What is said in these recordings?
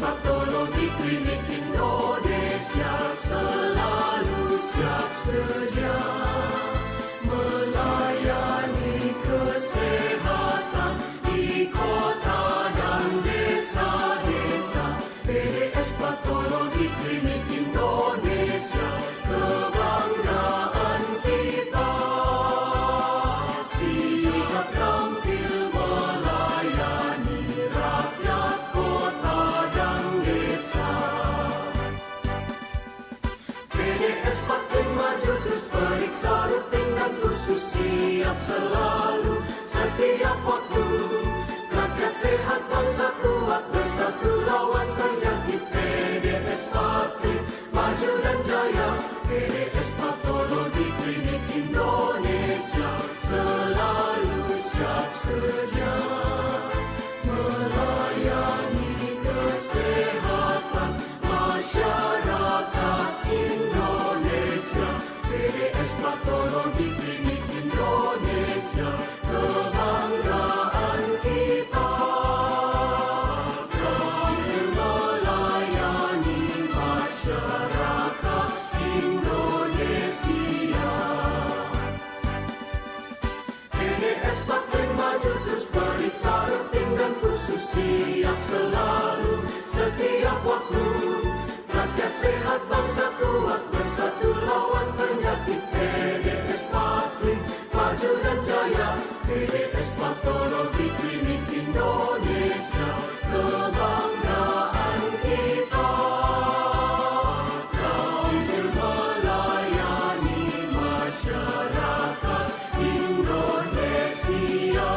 Patologi Klinik Indonesia selalu siap sedia melayani kesehatan di kota dan desa-desa. PDS Patologi Klinik Indonesia, kebanggaan kita. Siap tampil melayani rakyat kota dan desa. PDS Patling maju terus periksa rutin dan khusus siap selalu setiap waktu. Rakyat sehat bangsa kuat bersatu lawan penyakit. PDS Patling maju dan jaya. PDS Patologi Klinik Indonesia selalu siap sedia melayani kesehatan masyarakat Indonesia. PDS Patologi Klinik Indonesia, kebanggaan kita. Kami melayani masyarakat Indonesia. PDS Patling maju terus periksa rutin dan khusus siap selalu setiap waktu. Rakyat sehat bangsa kuat bersatu lawan penyakit. PDS Patling maju dan jaya. PDS Patologi Klinik Indonesia, kebanggaan kita. Kami melayani masyarakat Indonesia.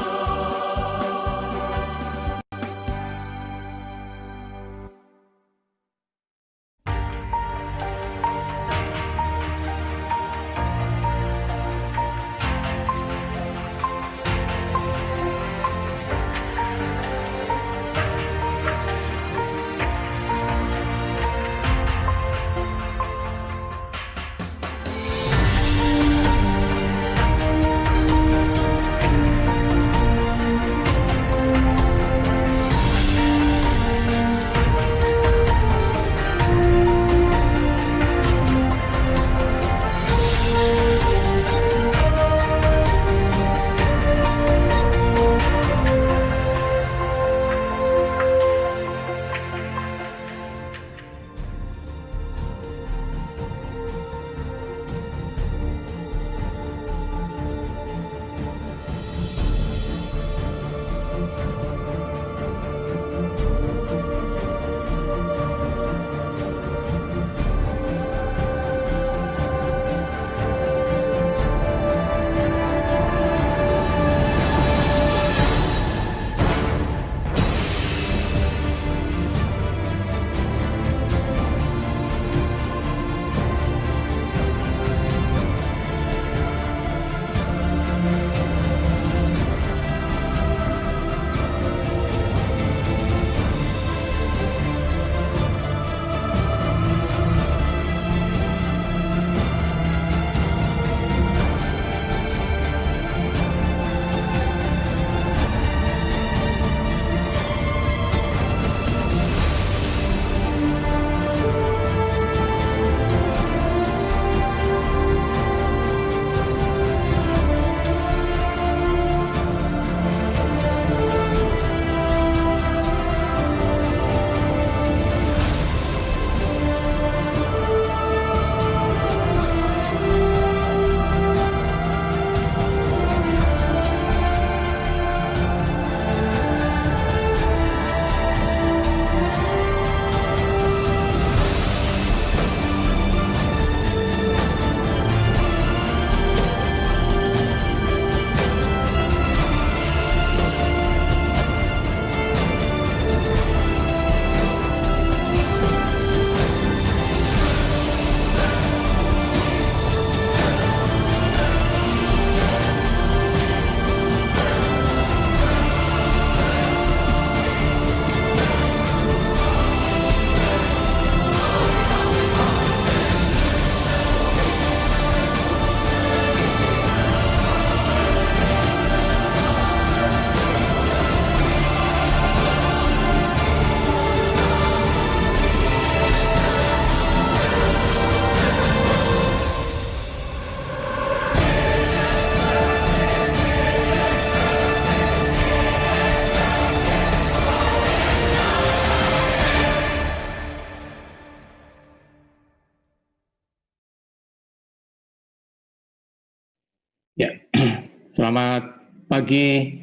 Selamat pagi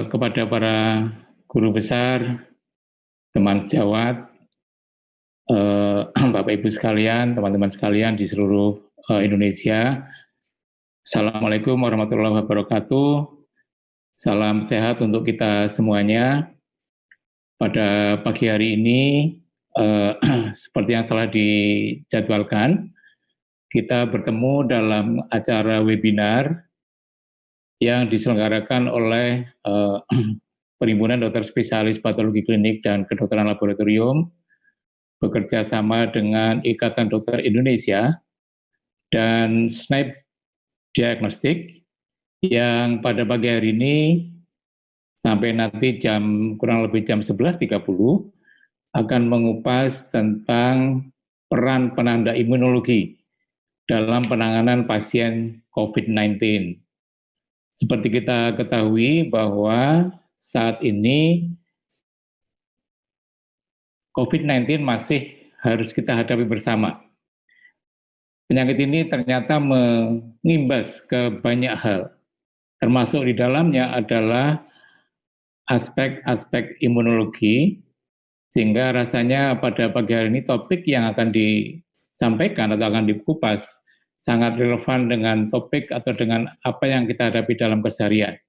kepada para guru besar, teman sejawat, Bapak Ibu sekalian, teman-teman sekalian di seluruh Indonesia. Assalamualaikum warahmatullahi wabarakatuh. Salam sehat untuk kita semuanya. Pada pagi hari ini, seperti yang telah dijadwalkan, kita bertemu dalam acara webinar yang diselenggarakan oleh Perhimpunan Dokter Spesialis Patologi Klinik dan Kedokteran Laboratorium bekerja sama dengan Ikatan Dokter Indonesia dan SNAP Diagnostik yang pada pagi hari ini sampai nanti kurang lebih jam 11.30 akan mengupas tentang peran penanda imunologi dalam penanganan pasien COVID-19. Seperti kita ketahui bahwa saat ini COVID-19 masih harus kita hadapi bersama. Penyakit ini ternyata mengimbas ke banyak hal, termasuk di dalamnya adalah aspek-aspek imunologi, sehingga rasanya pada pagi hari ini topik yang akan disampaikan atau akan dikupas sangat relevan dengan topik atau dengan apa yang kita hadapi dalam keseharian.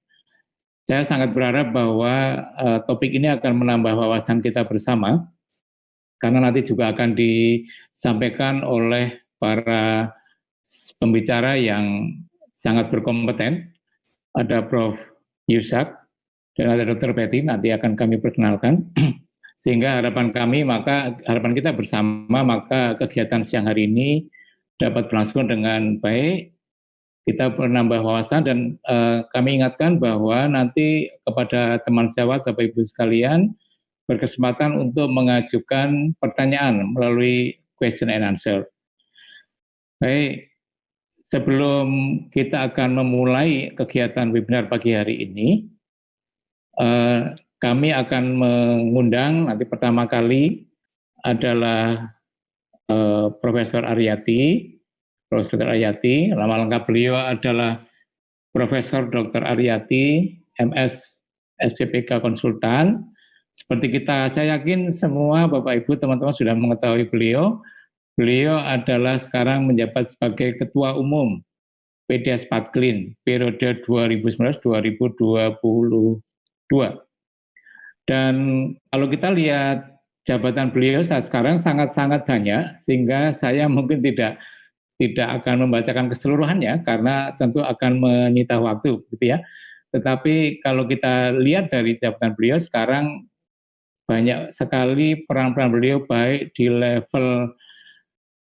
Saya sangat berharap bahwa topik ini akan menambah wawasan kita bersama, karena nanti juga akan disampaikan oleh para pembicara yang sangat berkompeten. Ada Prof. Yusak dan ada Dr. Betty, nanti akan kami perkenalkan. Sehingga harapan kita bersama, maka kegiatan siang hari ini dapat berlangsung dengan baik, kita menambah wawasan dan kami ingatkan bahwa nanti kepada teman sejawat Bapak Ibu sekalian berkesempatan untuk mengajukan pertanyaan melalui question and answer. Baik, sebelum kita akan memulai kegiatan webinar pagi hari ini, kami akan mengundang nanti pertama kali adalah Profesor Aryati. Profesor Aryati, nama lengkap beliau adalah Profesor Dr. Aryati, MS, SPPK Konsultan. Seperti saya yakin semua Bapak Ibu teman-teman sudah mengetahui beliau. Beliau adalah sekarang menjabat sebagai Ketua Umum PDS Patklin periode 2019-2022. Dan kalau kita lihat jabatan beliau saat sekarang sangat-sangat banyak, sehingga saya mungkin tidak akan membacakan keseluruhannya karena tentu akan menyita waktu, gitu ya. Tetapi kalau kita lihat dari jabatan beliau sekarang banyak sekali peran-peran beliau baik di level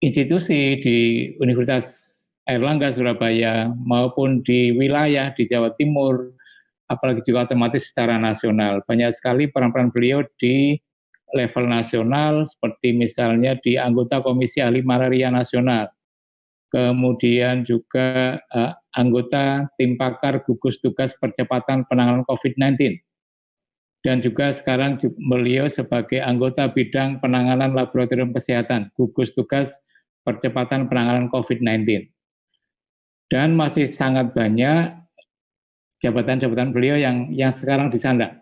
institusi di Universitas Airlangga Surabaya maupun di wilayah di Jawa Timur, apalagi juga otomatis secara nasional. Banyak sekali peran-peran beliau di level nasional, seperti misalnya di anggota Komisi Ahli Malaria Nasional, kemudian juga anggota tim pakar gugus tugas percepatan penanganan COVID-19, dan juga sekarang beliau sebagai anggota bidang penanganan laboratorium kesehatan, gugus tugas percepatan penanganan COVID-19. Dan masih sangat banyak jabatan-jabatan beliau yang sekarang disandang.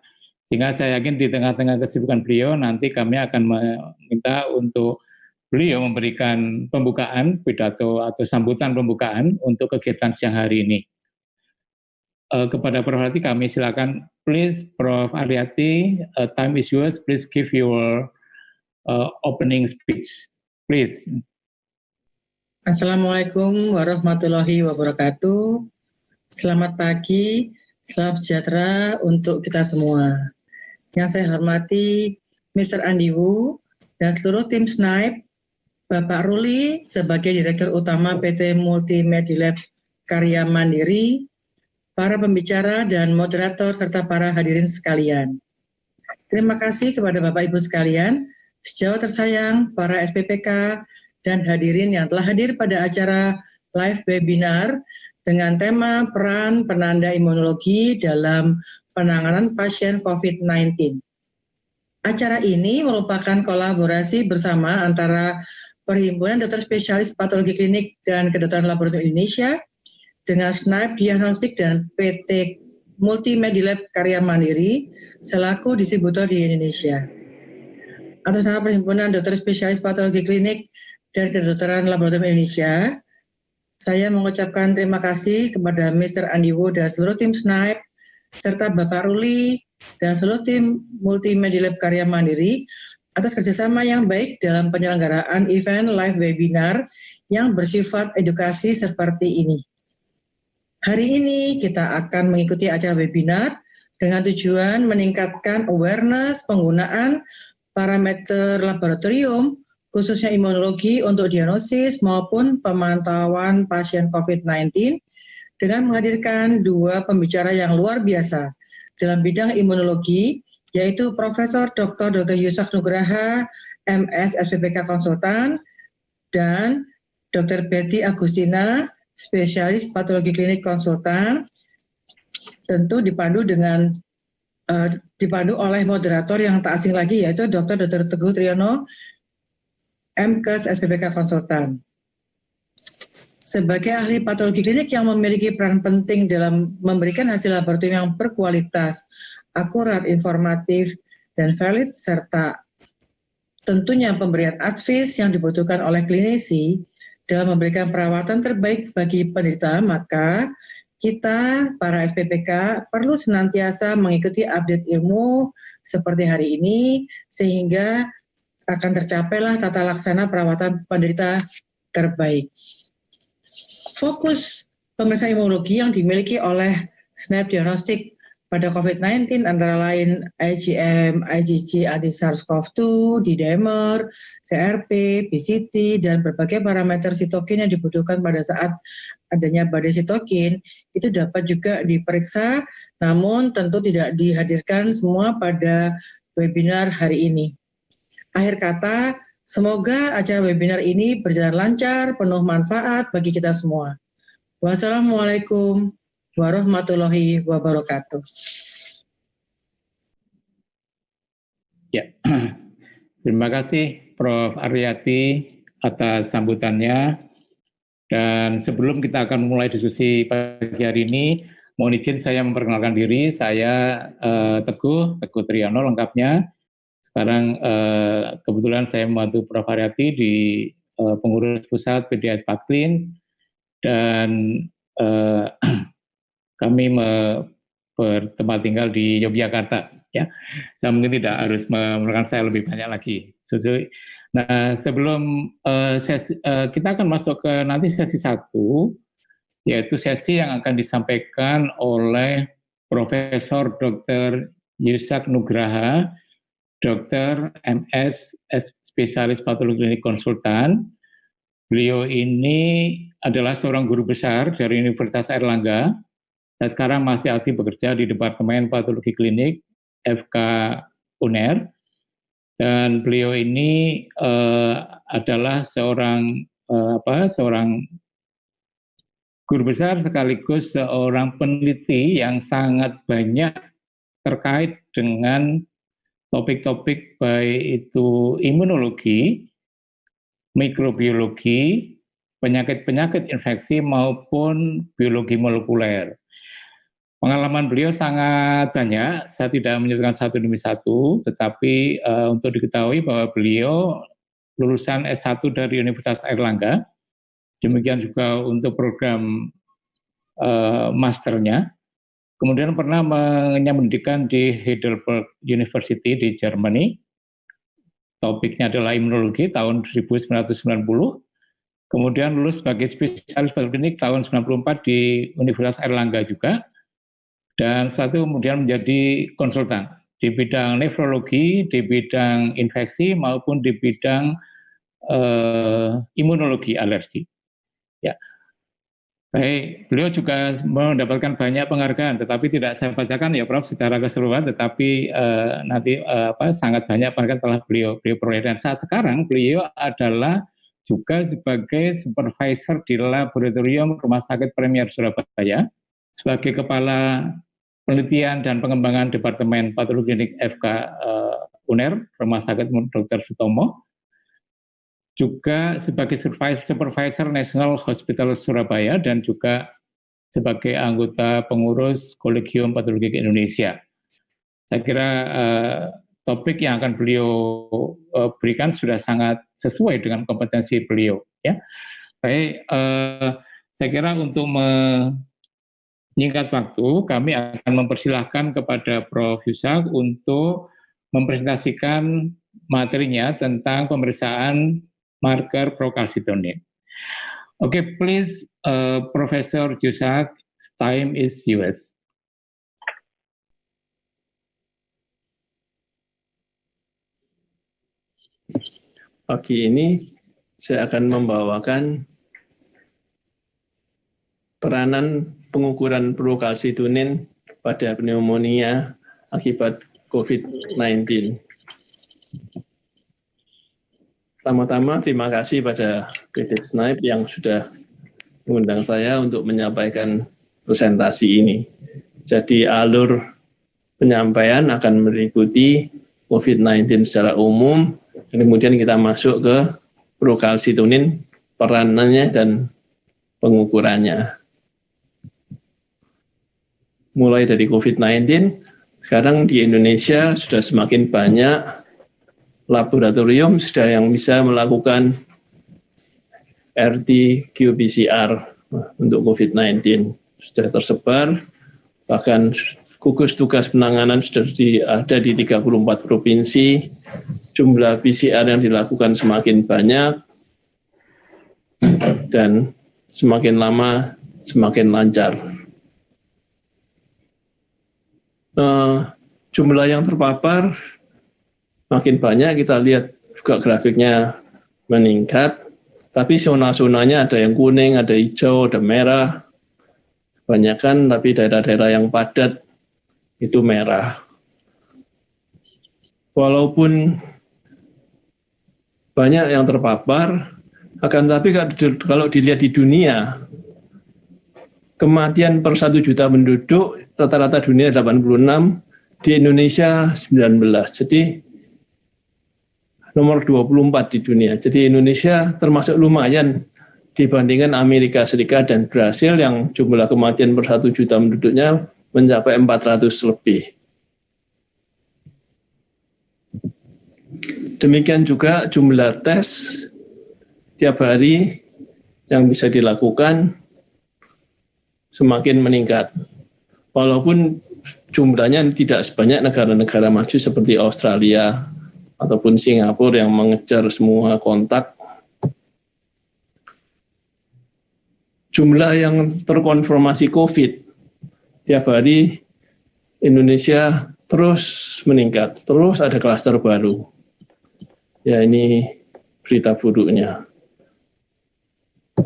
Sehingga saya yakin di tengah-tengah kesibukan beliau nanti kami akan meminta untuk beliau memberikan pembukaan, pidato atau sambutan pembukaan untuk kegiatan siang hari ini. Kepada Prof. Aryati kami silakan, please Prof. Aryati, time is yours, please give your opening speech, please. Assalamualaikum warahmatullahi wabarakatuh. Selamat pagi, salam sejahtera untuk kita semua. Yang saya hormati Mr. Andi Wu dan seluruh tim SNAP, Bapak Ruli sebagai Direktur Utama PT Multi Medilab Karya Mandiri, para pembicara dan moderator serta para hadirin sekalian. Terima kasih kepada Bapak Ibu sekalian, sejawat tersayang, para SPPK dan hadirin yang telah hadir pada acara live webinar dengan tema peran penanda imunologi dalam penanganan pasien COVID-19. Acara ini merupakan kolaborasi bersama antara Perhimpunan Dokter Spesialis Patologi Klinik dan Kedokteran Laboratorium Indonesia dengan SNAIP Diagnostik dan PT Multimedilab Karya Mandiri selaku distributor di Indonesia. Atas nama Perhimpunan Dokter Spesialis Patologi Klinik dan Kedokteran Laboratorium Indonesia, saya mengucapkan terima kasih kepada Mr. Andi Wu dan seluruh tim SNAIP, serta Bapak Ruli dan seluruh tim Multimedilab Karya Mandiri atas kerjasama yang baik dalam penyelenggaraan event live webinar yang bersifat edukasi seperti ini. Hari ini kita akan mengikuti acara webinar dengan tujuan meningkatkan awareness penggunaan parameter laboratorium, khususnya imunologi untuk diagnosis maupun pemantauan pasien COVID-19 dengan menghadirkan dua pembicara yang luar biasa dalam bidang imunologi, yaitu Profesor Dr. Yusak Nugraha, MS SPPK Konsultan, dan Dr. Betty Agustina, spesialis patologi klinik konsultan, tentu dipandu oleh moderator yang tak asing lagi, yaitu Dr. Teguh Triyono, MKes SPPK Konsultan. Sebagai ahli patologi klinik yang memiliki peran penting dalam memberikan hasil laboratorium yang berkualitas, akurat, informatif, dan valid, serta tentunya pemberian advice yang dibutuhkan oleh klinisi dalam memberikan perawatan terbaik bagi penderita, maka kita, para SPPK, perlu senantiasa mengikuti update ilmu seperti hari ini, sehingga akan tercapailah tata laksana perawatan penderita terbaik. Fokus pemeriksaan imunologi yang dimiliki oleh SNAIP Diagnostik pada COVID-19 antara lain IgM, IgG, anti-SARS-CoV-2, D-dimer, CRP, PCT, dan berbagai parameter sitokin yang dibutuhkan pada saat adanya badai sitokin, itu dapat juga diperiksa, namun tentu tidak dihadirkan semua pada webinar hari ini. Akhir kata, semoga acara webinar ini berjalan lancar, penuh manfaat bagi kita semua. Wassalamualaikum warahmatullahi wabarakatuh. Ya, terima kasih Prof. Aryati atas sambutannya. Dan sebelum kita akan memulai diskusi pagi hari ini, mohon izin saya memperkenalkan diri. Saya Teguh Triyono lengkapnya. Sekarang kebetulan saya membantu Prof. Aryati di pengurus pusat PDS Patklin, dan kami bertempat tinggal di Yogyakarta. Ya, saya mungkin tidak harus memerlukan saya lebih banyak lagi. Nah, sebelum kita akan masuk ke nanti sesi 1, yaitu sesi yang akan disampaikan oleh Profesor Dr. Yusak Nugraha, Dr. MS spesialis patologi klinik konsultan. Beliau ini adalah seorang guru besar dari Universitas Airlangga, dan sekarang masih aktif bekerja di Departemen Patologi Klinik FK UNER. Dan beliau ini adalah seorang guru besar sekaligus seorang peneliti yang sangat banyak terkait dengan topik-topik baik itu imunologi, mikrobiologi, penyakit-penyakit infeksi maupun biologi molekuler. Pengalaman beliau sangat banyak, saya tidak menyebutkan satu demi satu, tetapi untuk diketahui bahwa beliau lulusan S1 dari Universitas Airlangga, demikian juga untuk program masternya, kemudian pernah mengenyam pendidikan di Heidelberg University di Germany, topiknya adalah imunologi tahun 1990, kemudian lulus sebagai spesialis patologi klinik tahun 1994 di Universitas Airlangga juga, dan setelah itu kemudian menjadi konsultan di bidang nefrologi, di bidang infeksi maupun di bidang imunologi alergi. Ya, baik, beliau juga mendapatkan banyak penghargaan, tetapi tidak saya bacakan ya Prof secara keseluruhan, tetapi nanti sangat banyak penghargaan telah beliau peroleh. Dan saat sekarang beliau adalah juga sebagai supervisor di laboratorium Rumah Sakit Premier Surabaya, sebagai kepala penelitian dan pengembangan Departemen Patologi Klinik FK UNER, Rumah Sakit Dr. Sutomo, juga sebagai supervisor National Hospital Surabaya, dan juga sebagai anggota pengurus Kolegium Patologi Indonesia. Saya kira topik yang akan beliau berikan sudah sangat sesuai dengan kompetensi beliau. Ya, baik. Saya kira untuk menyingkat waktu, kami akan mempersilahkan kepada Prof. Yusak untuk mempresentasikan materinya tentang pemeriksaan marker prokalsitonin. Okay, please, Professor Yusak, time is yours. Pagi ini saya akan membawakan peranan pengukuran prokalsitonin pada pneumonia akibat COVID-19. Pertama-tama terima kasih pada PT SNAIP yang sudah mengundang saya untuk menyampaikan presentasi ini. Jadi alur penyampaian akan meliputi COVID-19 secara umum, dan kemudian kita masuk ke prokalsitonin, peranannya dan pengukurannya. Mulai dari COVID-19, sekarang di Indonesia sudah semakin banyak laboratorium sudah yang bisa melakukan RT-qPCR untuk COVID-19. Sudah tersebar, bahkan gugus tugas penanganan sudah ada di 34 provinsi, jumlah PCR yang dilakukan semakin banyak, dan semakin lama semakin lancar. Jumlah yang terpapar makin banyak, kita lihat juga grafiknya meningkat, tapi zona-zonanya ada yang kuning, ada hijau, ada merah, kebanyakan, tapi daerah-daerah yang padat itu merah. Walaupun banyak yang terpapar, akan tapi kalau dilihat di dunia, kematian per 1 juta penduduk, rata-rata dunia 86, di Indonesia 19. Jadi nomor 24 di dunia. Jadi Indonesia termasuk lumayan dibandingkan Amerika Serikat dan Brasil yang jumlah kematian per 1 juta penduduknya mencapai 400 lebih. Demikian juga jumlah tes tiap hari yang bisa dilakukan semakin meningkat. Walaupun jumlahnya tidak sebanyak negara-negara maju seperti Australia ataupun Singapura yang mengejar semua kontak. Jumlah yang terkonfirmasi COVID tiap hari Indonesia terus meningkat, terus ada klaster baru. Ya, ini berita buruknya.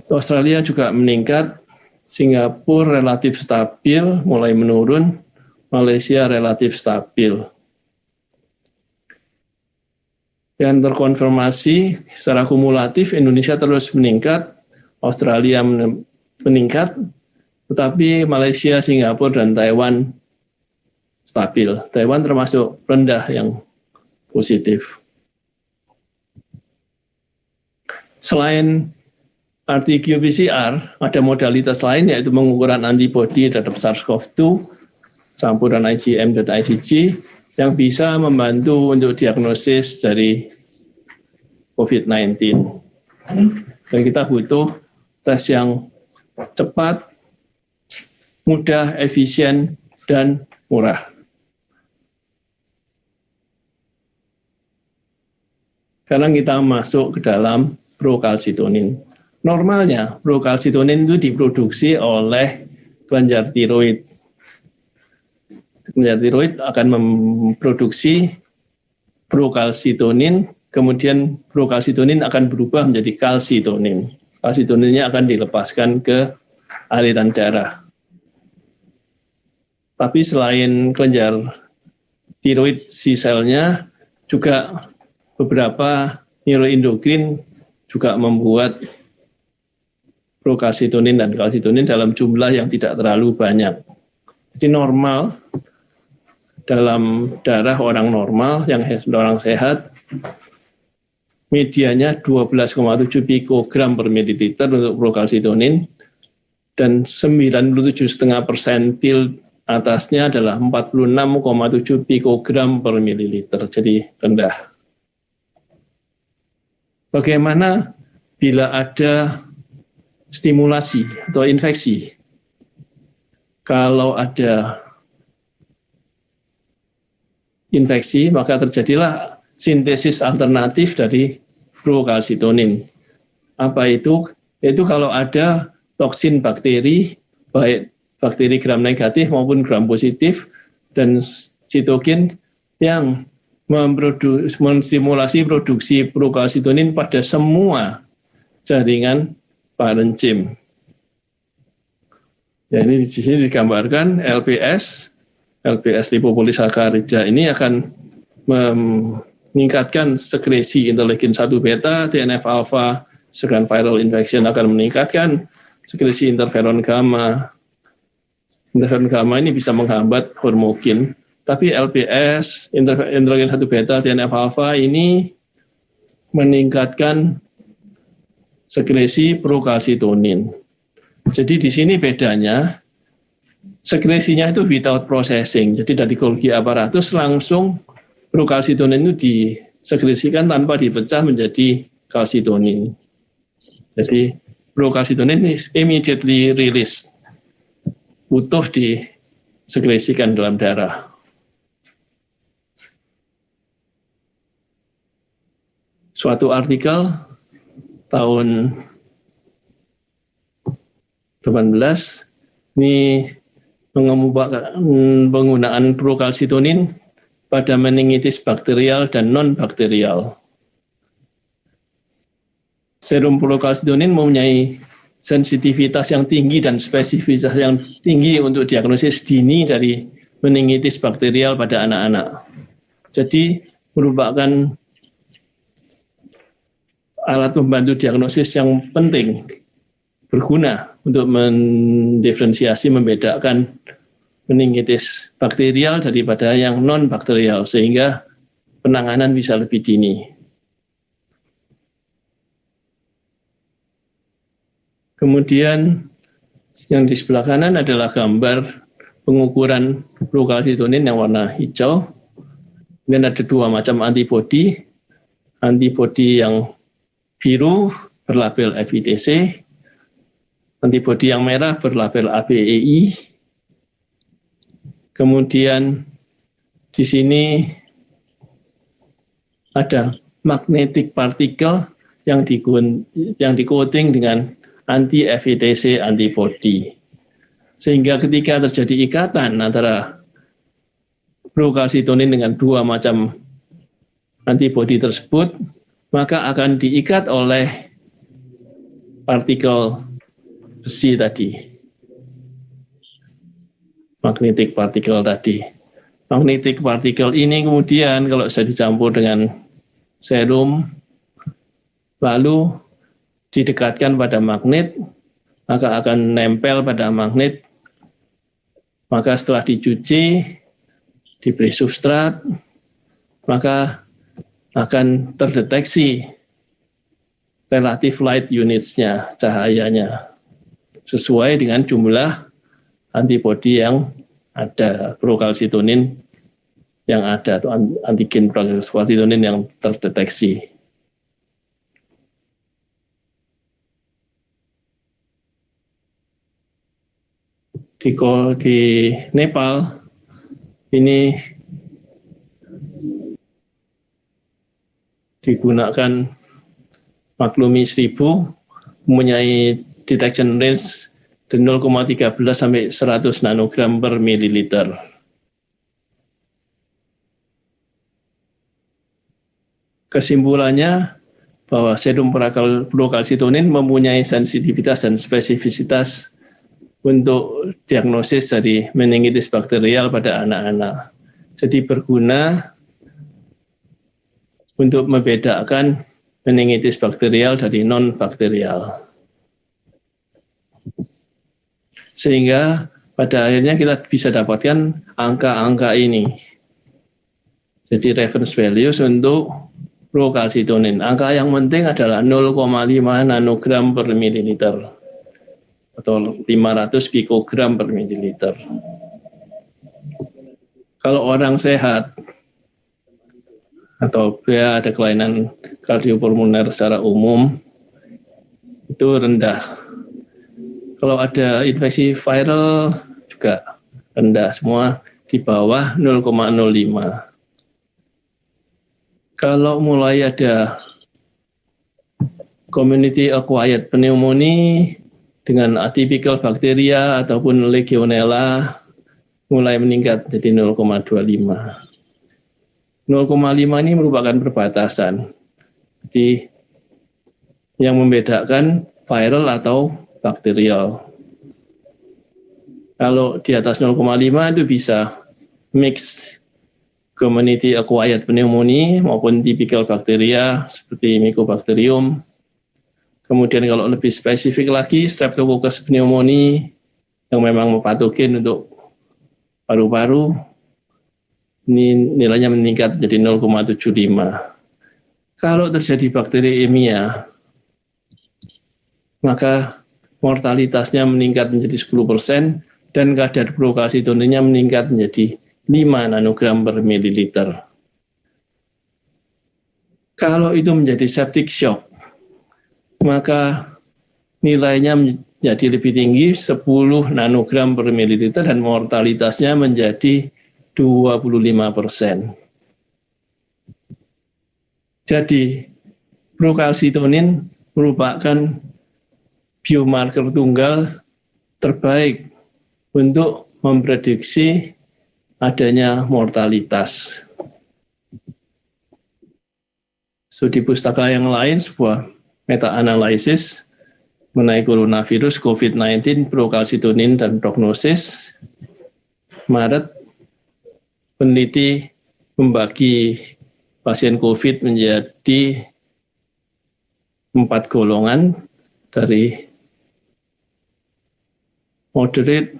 Australia juga meningkat, Singapura relatif stabil, mulai menurun, Malaysia relatif stabil. Dan terkonfirmasi secara kumulatif Indonesia terus meningkat, Australia meningkat, tetapi Malaysia, Singapura, dan Taiwan stabil. Taiwan termasuk rendah yang positif. Selain RT-qPCR, ada modalitas lain yaitu pengukuran antibodi terhadap SARS-CoV-2, campuran IgM dan IgG, yang bisa membantu untuk diagnosis dari COVID-19. Dan kita butuh tes yang cepat, mudah, efisien, dan murah. Sekarang kita masuk ke dalam prokalsitonin. Normalnya prokalsitonin itu diproduksi oleh kelenjar tiroid. Kelenjar tiroid akan memproduksi prokalsitonin, kemudian prokalsitonin akan berubah menjadi kalsitonin. Kalsitoninnya akan dilepaskan ke aliran darah. Tapi selain kelenjar tiroid si selnya, juga beberapa neuroendokrin juga membuat prokalsitonin dan kalsitonin dalam jumlah yang tidak terlalu banyak. Jadi normal, dalam darah orang normal, yang orang sehat, medianya 12,7 pikogram per mililiter untuk prokalsitonin, dan 97,5% atasnya adalah 46,7 pikogram per mililiter, jadi rendah. Bagaimana bila ada stimulasi atau infeksi? Kalau ada infeksi, maka terjadilah sintesis alternatif dari prokalsitonin. Apa itu? Yaitu kalau ada toksin bakteri, baik bakteri gram negatif maupun gram positif, dan sitokin yang menstimulasi produksi prokalsitonin pada semua jaringan parenkim. Jadi di sini digambarkan LPS lipopolisakarida ini akan meningkatkan sekresi interleukin 1 beta, TNF alpha, sedangkan viral infection akan meningkatkan sekresi interferon gamma. Interferon gamma ini bisa menghambat hormokin, tapi LPS, interleukin 1 beta, TNF alpha ini meningkatkan sekresi prokalsitonin. Jadi di sini bedanya, sekresinya itu without processing. Jadi dari Golgi aparatus langsung prokalsitonin itu disekresikan tanpa dipecah menjadi kalsitonin. Jadi prokalsitonin immediately release, utuh disekresikan dalam darah. Suatu artikel tahun 18 ini mengemukakan penggunaan prokalsitonin pada meningitis bakterial dan non-bakterial. Serum prokalsitonin mempunyai sensitivitas yang tinggi dan spesifitas yang tinggi untuk diagnosis dini dari meningitis bakterial pada anak-anak. Jadi merupakan alat membantu diagnosis yang penting, berguna untuk mendiferensiasi, membedakan meningitis bakterial daripada yang non-bakterial, sehingga penanganan bisa lebih dini. Kemudian yang di sebelah kanan adalah gambar pengukuran prokalsitonin yang warna hijau. Kemudian ada 2 macam antibodi. Antibodi yang biru berlabel FITC, antibodi yang merah berlabel ABEI. Kemudian di sini ada magnetic particle yang di-coating dengan anti-FITC antibody. Sehingga ketika terjadi ikatan antara prokalsitonin dengan 2 macam antibodi tersebut, maka akan diikat oleh partikel besi tadi, magnetic particle tadi. Magnetic particle ini kemudian kalau sudah dicampur dengan serum, lalu didekatkan pada magnet, maka akan nempel pada magnet. Maka setelah dicuci, diberi substrat, maka akan terdeteksi relative light units-nya, cahayanya, sesuai dengan jumlah antibodi yang ada, prokalsitonin yang ada, atau antigen prokalsitonin yang terdeteksi. Di Nepal, ini digunakan maklumi 1000, mempunyai detection range dari 0,13 sampai 100 nanogram per mililiter. Kesimpulannya bahwa serum prokalsitonin mempunyai sensitivitas dan spesifisitas untuk diagnosis dari meningitis bakterial pada anak-anak. Jadi berguna untuk membedakan meningitis bakterial dari non-bakterial. Sehingga pada akhirnya kita bisa dapatkan angka-angka ini. Jadi reference values untuk prokalsitonin. Angka yang penting adalah 0,5 nanogram per mililiter. atau 500 pikogram per mililiter. Kalau orang sehat atau dia ada kelainan kardiopulmoner secara umum itu rendah. Kalau ada infeksi viral juga rendah, semua di bawah 0,05. Kalau mulai ada community acquired pneumonia dengan atypical bacteria ataupun legionella mulai meningkat jadi 0,25. 0,5 ini merupakan perbatasan. Jadi yang membedakan viral atau bakterial. Kalau di atas 0,5 itu bisa mix community acquired pneumonia maupun typical bacteria seperti Mycobacterium. Kemudian kalau lebih spesifik lagi Streptococcus pneumoniae yang memang patogen untuk paru-paru, ini nilainya meningkat menjadi 0,75. Kalau terjadi bakteri EMEA, maka mortalitasnya meningkat menjadi 10% dan kadar procalcitoninnya meningkat menjadi 5 nanogram per mililiter. Kalau itu menjadi septic shock, maka nilainya menjadi lebih tinggi 10 nanogram per mililiter dan mortalitasnya menjadi 25%. Jadi procalcitonin merupakan biomarker tunggal terbaik untuk memprediksi adanya mortalitas. So, di pustaka yang lain, sebuah meta-analisis mengenai coronavirus COVID-19, procalcitonin dan prognosis. Maret, peneliti membagi pasien COVID menjadi 4 golongan dari moderate,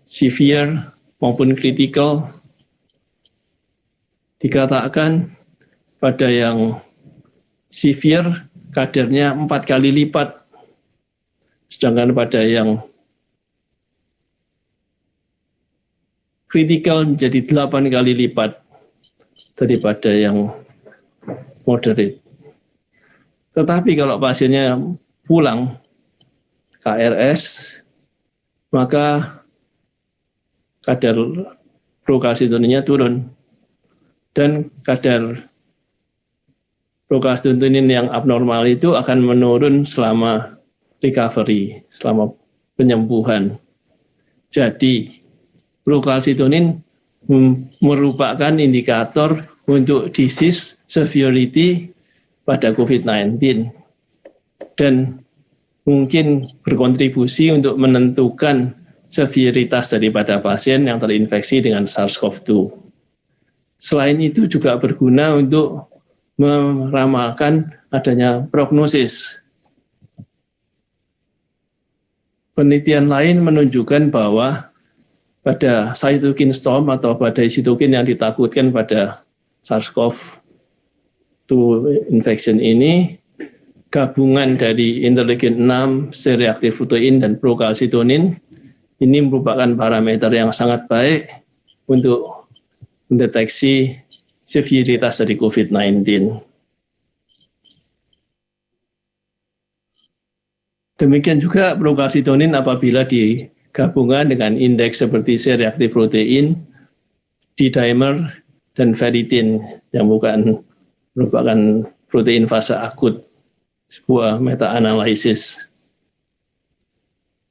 severe, maupun critical. Dikatakan pada yang severe kadarnya 4 kali lipat, sedangkan pada yang critical menjadi 8 kali lipat daripada yang moderate. Tetapi kalau pasiennya pulang KRS, maka kadar procalcitoninnya turun dan kadar procalcitonin yang abnormal itu akan menurun selama recovery, selama penyembuhan. Jadi procalcitonin merupakan indikator untuk disease severity pada COVID-19 dan mungkin berkontribusi untuk menentukan severitas daripada pasien yang terinfeksi dengan SARS-CoV-2. Selain itu juga berguna untuk meramalkan adanya prognosis. Penelitian lain menunjukkan bahwa pada cytokine storm atau badai sitokin yang ditakutkan pada SARS-CoV-2 infection ini, gabungan dari interleukin 6, C-reaktif protein, dan procalcitonin ini merupakan parameter yang sangat baik untuk mendeteksi severitas dari COVID-19. Demikian juga procalcitonin apabila digabungkan dengan indeks seperti C-reaktif protein, D-dimer, dan ferritin yang merupakan protein fase akut, sebuah meta-analisis.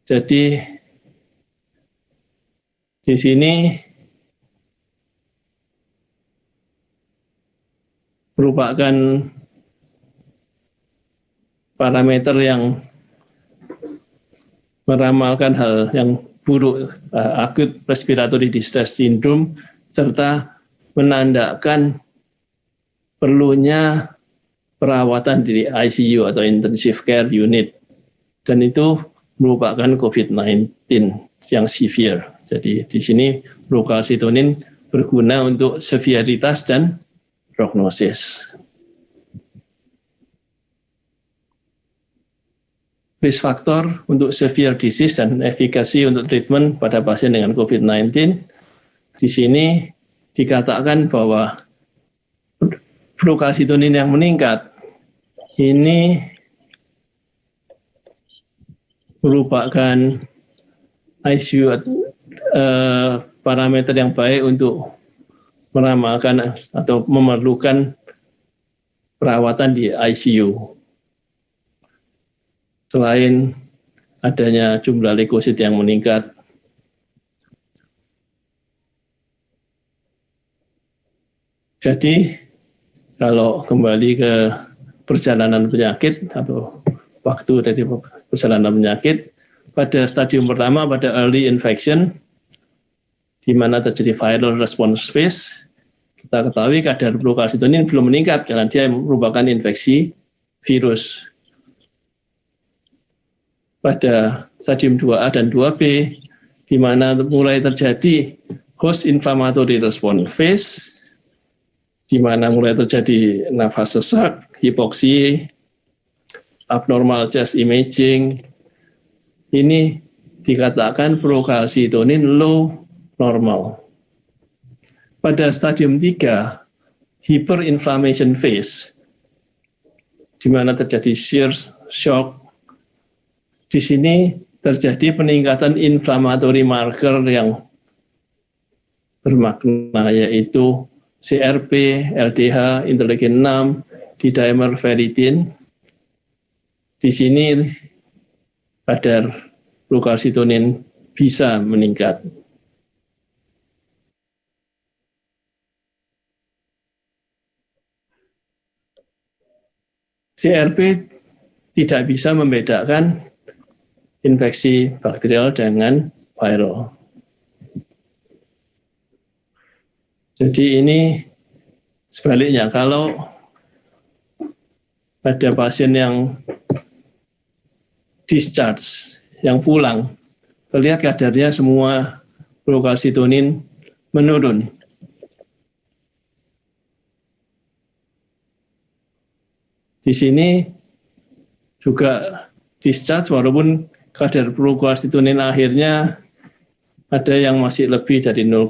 Jadi di sini merupakan parameter yang meramalkan hal yang buruk, acute respiratory distress syndrome, serta menandakan perlunya perawatan di ICU atau intensive care unit, dan itu merupakan COVID-19 yang severe. Jadi di sini procalcitonin berguna untuk severitas dan prognosis. risk factor untuk severe disease dan efikasi untuk treatment pada pasien dengan COVID-19. Di sini dikatakan bahwa flukalsitonin yang meningkat ini merupakan ICU parameter yang baik untuk meramalkan atau memerlukan perawatan di ICU. Selain adanya jumlah leukosit yang meningkat, jadi kalau kembali ke perjalanan penyakit atau waktu dari perjalanan penyakit, pada stadium pertama pada early infection, di mana terjadi viral response phase, kita ketahui kadar flukalsitonin belum meningkat karena dia merupakan infeksi virus. Pada stadium 2A dan 2B, di mana mulai terjadi host inflammatory response phase, di mana mulai terjadi nafas sesak, hipoksi, abnormal chest imaging, ini dikatakan flukalsitonin low normal. Pada stadium 3, hyperinflammation phase, di mana terjadi shear shock. Di sini terjadi peningkatan inflammatory marker yang bermakna, yaitu CRP, LDH, interleukin 6, D-dimer ferritin. Di sini kadar flukalsitonin bisa meningkat. CRP tidak bisa membedakan infeksi bakterial dengan viral. Jadi ini sebaliknya, kalau ada pasien yang discharge, yang pulang, terlihat kadarnya semua flukalsitonin menurun. Di sini juga discharge walaupun kadar flukalsitonin akhirnya ada yang masih lebih dari 0,1.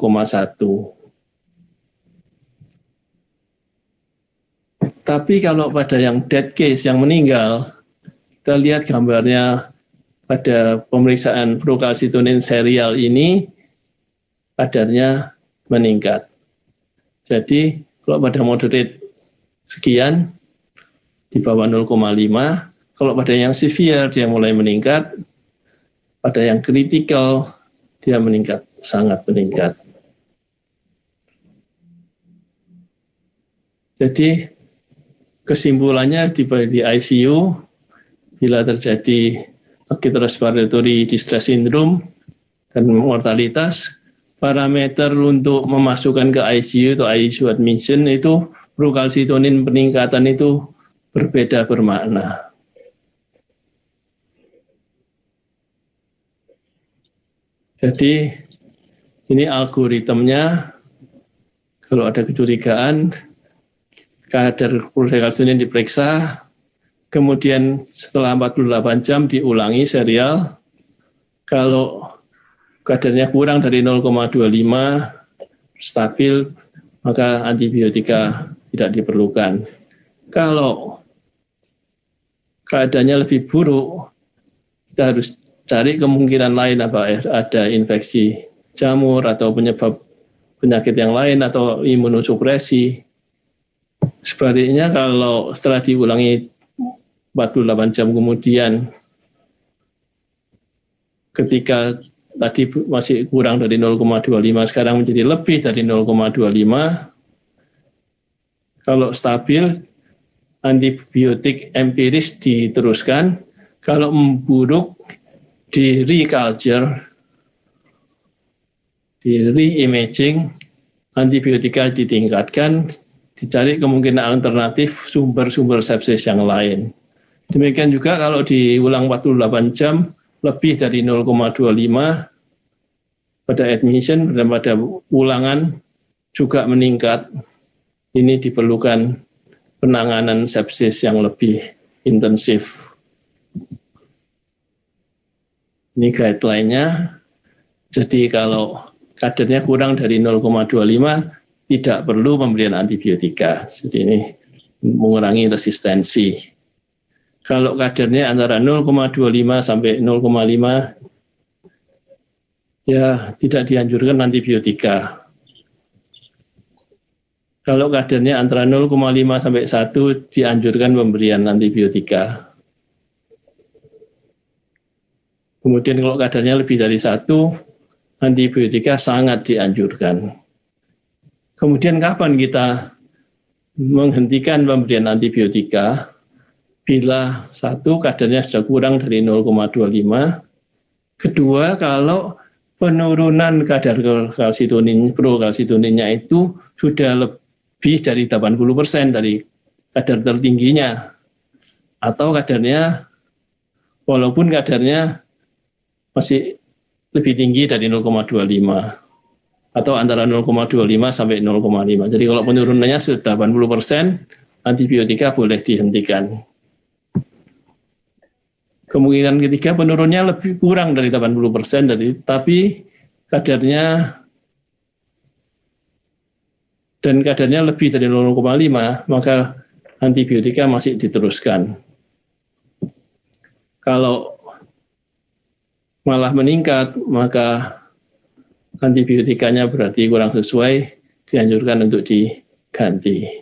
Tapi kalau pada yang dead case, yang meninggal, kita lihat gambarnya pada pemeriksaan flukalsitonin serial ini, kadarnya meningkat. Jadi kalau pada moderate sekian, di bawah 0,5, kalau pada yang severe dia mulai meningkat, pada yang kritikal dia meningkat, sangat meningkat. Jadi kesimpulannya di ICU, bila terjadi acute respiratory distress syndrome dan mortalitas, parameter untuk memasukkan ke ICU atau ICU admission itu flukalsitonin peningkatan itu berbeda bermakna. Jadi ini algoritmnya, kalau ada kecurigaan, kadar flukalsitonin diperiksa, kemudian setelah 48 jam diulangi serial. Kalau kadarnya kurang dari 0,25 stabil, maka antibiotika tidak diperlukan. Kalau keadaannya lebih buruk, kita harus cari kemungkinan lain, apa ada infeksi jamur atau penyebab penyakit yang lain atau imunosupresi. Sebaliknya kalau setelah diulangi 48 jam kemudian, ketika tadi masih kurang dari 0,25, sekarang menjadi lebih dari 0,25, kalau stabil, antibiotik empiris diteruskan. Kalau memburuk, di reculture, di re-imaging, antibiotika ditingkatkan, dicari kemungkinan alternatif sumber-sumber sepsis yang lain. Demikian juga kalau diulang 48 jam, lebih dari 0,25, pada admission dan pada ulangan juga meningkat. Ini diperlukan penanganan sepsis yang lebih intensif. Ini guideline-nya. Jadi kalau kadarnya kurang dari 0,25 tidak perlu pemberian antibiotika. Jadi ini mengurangi resistensi. Kalau kadarnya antara 0,25 sampai 0,5 ya tidak dianjurkan antibiotika. Kalau kadarnya antara 0,5 sampai 1 dianjurkan pemberian antibiotika. Kemudian kalau kadarnya lebih dari 1, antibiotika sangat dianjurkan. Kemudian kapan kita menghentikan pemberian antibiotika? Bila 1, kadarnya sudah kurang dari 0,25. Kedua, kalau penurunan kadar prokalsitoninnya itu sudah lebih dari 80% dari kadar tertingginya. Atau kadarnya, walaupun kadarnya masih lebih tinggi dari 0,25 atau antara 0,25 sampai 0,5. Jadi kalau penurunannya sudah 80%, antibiotika boleh dihentikan. Kemungkinan ketiga penurunnya lebih kurang dari 80%, tapi kadarnya lebih dari 0,5, maka antibiotika masih diteruskan. Kalau malah meningkat, maka antibiotikanya berarti kurang sesuai, dianjurkan untuk diganti.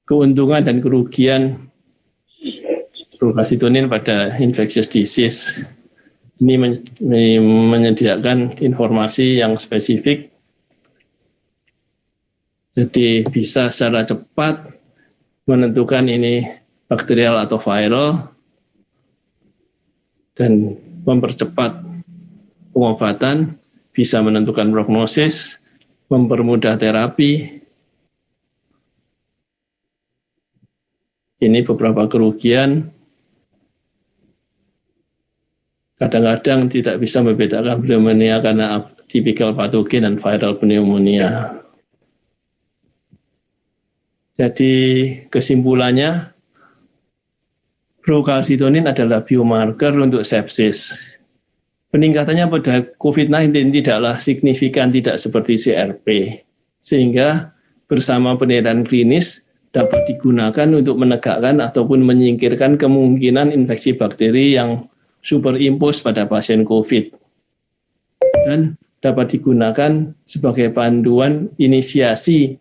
Keuntungan dan kerugian prokalsitonin pada infectious disease. Ini menyediakan informasi yang spesifik, jadi bisa secara cepat menentukan ini bakterial atau viral, dan mempercepat pengobatan, bisa menentukan prognosis, mempermudah terapi. Ini beberapa kerugian. Kadang-kadang tidak bisa membedakan pneumonia karena atypical patogen dan viral pneumonia. Jadi kesimpulannya, prokalsitonin adalah biomarker untuk sepsis. Peningkatannya pada COVID-19 tidaklah signifikan, tidak seperti CRP. Sehingga bersama penilaian klinis dapat digunakan untuk menegakkan ataupun menyingkirkan kemungkinan infeksi bakteri yang superimpos pada pasien COVID. Dan dapat digunakan sebagai panduan inisiasi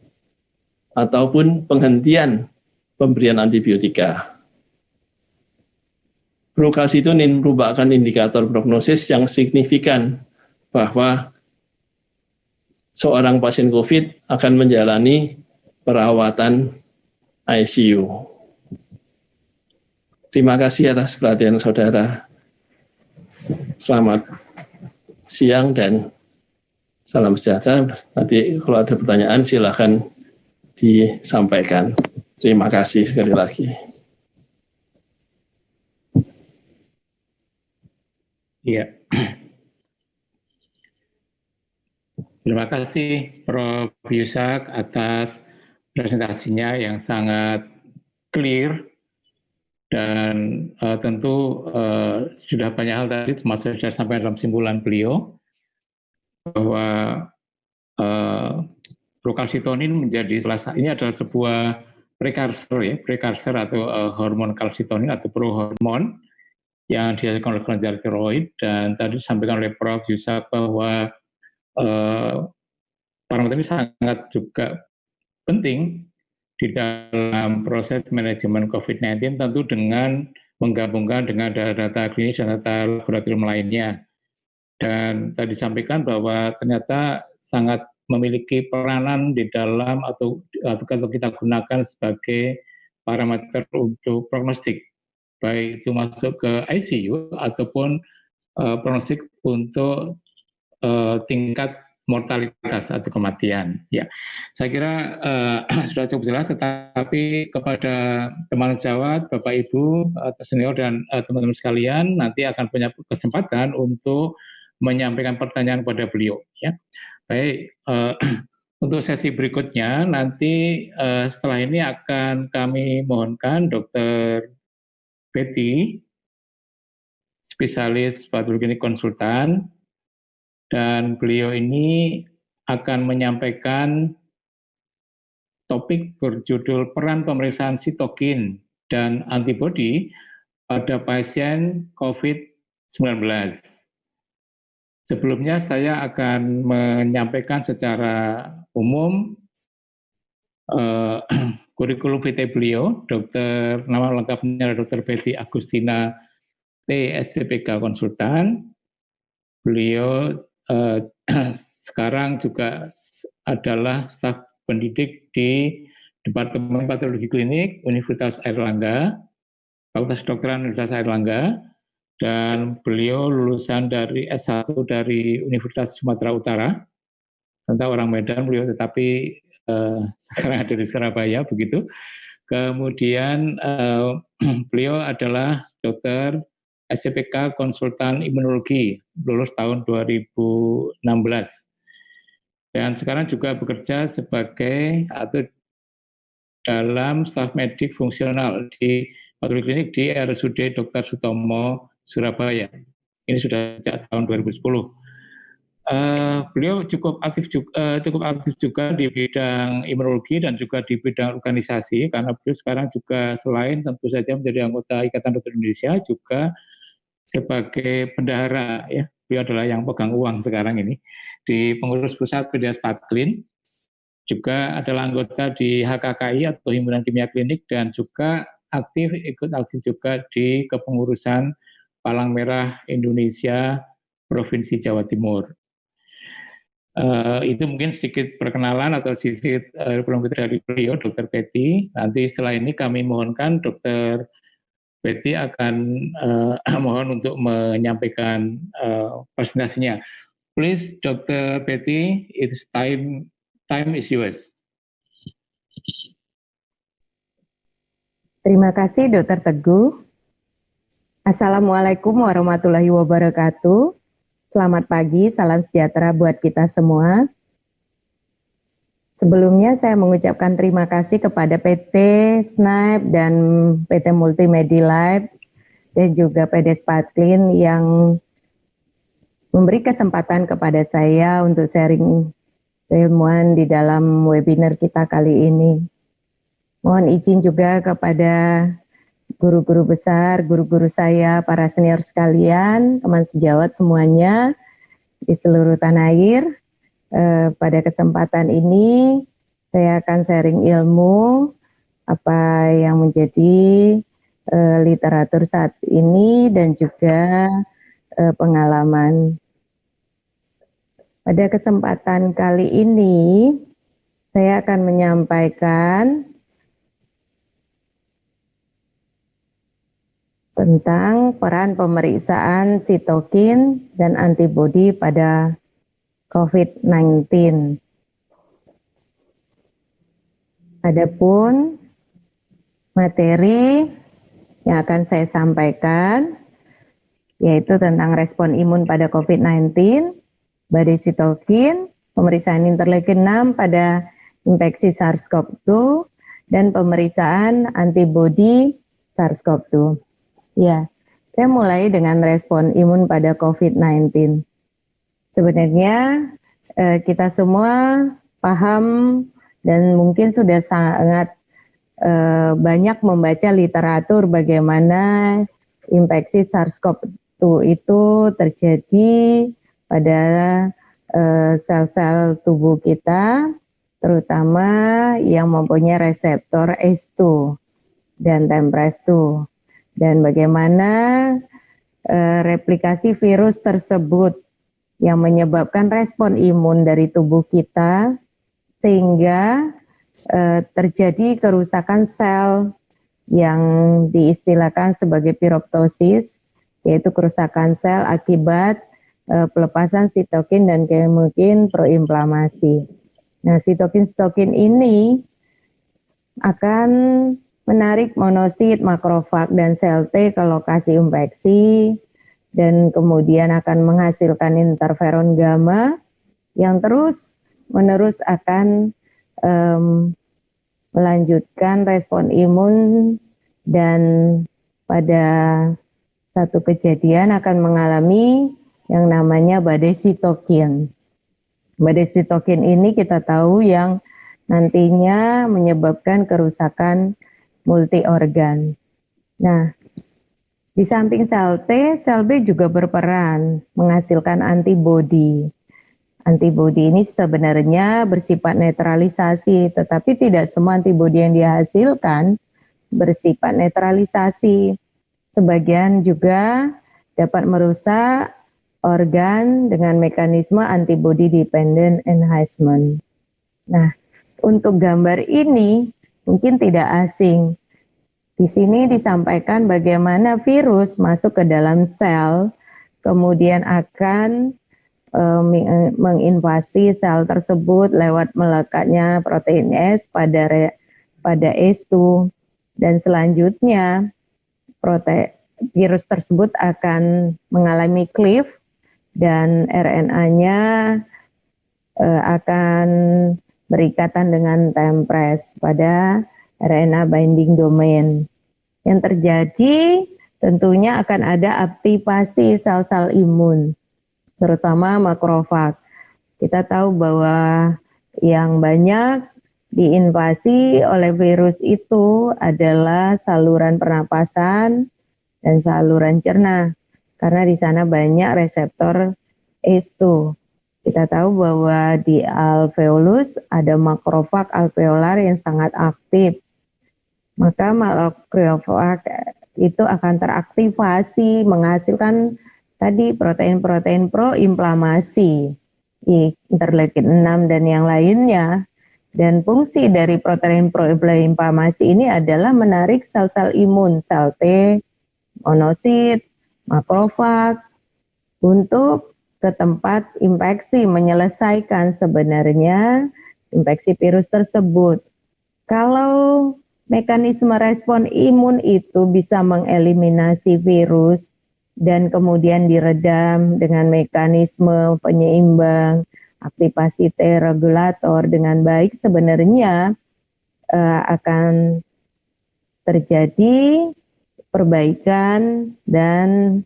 ataupun penghentian pemberian antibiotika. Prokalsitonin merupakan indikator prognosis yang signifikan bahwa seorang pasien COVID akan menjalani perawatan ICU. Terima kasih atas perhatian saudara. Selamat siang dan salam sejahtera. Nanti kalau ada pertanyaan silakan disampaikan. Terima kasih sekali lagi. Iya. Terima kasih Prof. Yusak atas presentasinya yang sangat clear dan tentu sudah banyak hal tadi termasuk sudah sampai dalam simpulan beliau bahwa prokalsitonin menjadi ini adalah sebuah prekursor atau hormon kalsitonin atau prohormon yang dihasilkan oleh kelenjar tiroid, dan tadi disampaikan oleh Prof. Yusak bahwa parameter ini sangat juga penting di dalam proses manajemen COVID-19, tentu dengan menggabungkan dengan data klinis dan data laboratorium lainnya. Dan tadi disampaikan bahwa ternyata sangat memiliki peranan di dalam atau kalau kita gunakan sebagai parameter untuk prognostik, baik itu masuk ke ICU ataupun prognostik untuk tingkat mortalitas atau kematian. Ya, saya kira sudah cukup jelas. Tetapi kepada teman sejawat, Bapak Ibu, senior dan teman-teman sekalian, nanti akan punya kesempatan untuk menyampaikan pertanyaan kepada beliau. Ya, baik. Untuk sesi berikutnya nanti setelah ini akan kami mohonkan Dr. Betty, spesialis patologi klinik konsultan, dan beliau ini akan menyampaikan topik berjudul peran pemeriksaan sitokin dan antibodi pada pasien COVID-19. Sebelumnya saya akan menyampaikan secara umum kurikulum vitae beliau, nama lengkapnya Dr. Betty Agustina T. SPPK Konsultan. Beliau sekarang juga adalah staf pendidik di Departemen Patologi Klinik Universitas Airlangga, Fakultas Kedokteran Universitas Airlangga, dan beliau lulusan dari S1 dari Universitas Sumatera Utara. Tentu orang Medan beliau, tetapi sekarang ada di Surabaya, begitu. Kemudian beliau adalah dokter SPPK Konsultan Imunologi, lulus tahun 2016. Dan sekarang juga bekerja sebagai atau dalam staf medik fungsional di patologi klinik di RSUD Dr. Sutomo, Surabaya. Ini sudah sejak tahun 2010. Beliau cukup aktif juga di bidang imunologi dan juga di bidang organisasi, karena beliau sekarang juga selain tentu saja menjadi anggota Ikatan Dokter Indonesia, juga sebagai bendahara, ya. Beliau adalah yang pegang uang sekarang ini di pengurus pusat PDS Patklin, juga adalah anggota di HKKI atau Himpunan Kimia Klinik, dan juga ikut aktif juga di kepengurusan Palang Merah Indonesia Provinsi Jawa Timur. Itu mungkin sedikit perkenalan atau sedikit dari beliau, Dr. Betty. Nanti setelah ini kami mohonkan Dr. Betty akan mohon untuk menyampaikan presentasinya. Please, Dr. Betty, it's time is yours. Terima kasih, Dr. Teguh. Assalamualaikum warahmatullahi wabarakatuh. Selamat pagi, salam sejahtera buat kita semua. Sebelumnya saya mengucapkan terima kasih kepada PT SNAIP dan PT Multimedilab dan juga PDS Patklin yang memberi kesempatan kepada saya untuk sharing ilmuwan di dalam webinar kita kali ini. Mohon izin juga kepada guru-guru besar, guru-guru saya, para senior sekalian, teman sejawat semuanya di seluruh tanah air. Pada kesempatan ini saya akan sharing ilmu apa yang menjadi literatur saat ini dan juga pengalaman. Pada kesempatan kali ini saya akan menyampaikan tentang peran pemeriksaan sitokin dan antibodi pada COVID-19. Adapun materi yang akan saya sampaikan yaitu tentang respon imun pada COVID-19, badai sitokin, pemeriksaan interleukin 6 pada infeksi SARS-CoV-2, dan pemeriksaan antibodi SARS-CoV-2. Ya, saya mulai dengan respon imun pada COVID-19. Sebenarnya kita semua paham dan mungkin sudah sangat banyak membaca literatur bagaimana infeksi SARS-CoV-2 itu terjadi pada sel-sel tubuh kita, terutama yang mempunyai reseptor ACE2 dan TMPRSS2. Dan bagaimana replikasi virus tersebut yang menyebabkan respon imun dari tubuh kita sehingga terjadi kerusakan sel yang diistilahkan sebagai piroptosis, yaitu kerusakan sel akibat pelepasan sitokin dan kemokin proinflamasi. Nah, sitokin ini akan menarik monosit, makrofag, dan sel T ke lokasi infeksi dan kemudian akan menghasilkan interferon gamma yang terus-menerus akan melanjutkan respon imun dan pada satu kejadian akan mengalami yang namanya badai sitokin. Badai sitokin ini kita tahu yang nantinya menyebabkan kerusakan multi organ. Nah, di samping sel T, sel B juga berperan menghasilkan antibodi. Antibodi ini sebenarnya bersifat netralisasi, tetapi tidak semua antibodi yang dihasilkan bersifat netralisasi. Sebagian juga dapat merusak organ dengan mekanisme antibody dependent enhancement. Nah, untuk gambar ini mungkin tidak asing. Di sini disampaikan bagaimana virus masuk ke dalam sel, kemudian akan menginvasi sel tersebut lewat melekatnya protein S pada S2, dan selanjutnya virus tersebut akan mengalami cleave dan RNA-nya akan berikatan dengan tempres pada RNA binding domain. Yang terjadi tentunya akan ada aktivasi sel-sel imun, terutama makrofag. Kita tahu bahwa yang banyak diinvasi oleh virus itu adalah saluran pernapasan dan saluran cerna, karena di sana banyak reseptor ACE2. Kita tahu bahwa di alveolus ada makrofag alveolar yang sangat aktif. Maka makrofag itu akan teraktivasi menghasilkan tadi protein-protein proinflamasi, interleukin 6 dan yang lainnya. Dan fungsi dari protein proinflamasi ini adalah menarik sel-sel imun, sel T, monosit, makrofag untuk ke tempat infeksi, menyelesaikan sebenarnya infeksi virus tersebut. Kalau mekanisme respon imun itu bisa mengeliminasi virus dan kemudian diredam dengan mekanisme penyeimbang, aktivasi T regulator dengan baik, sebenarnya akan terjadi perbaikan dan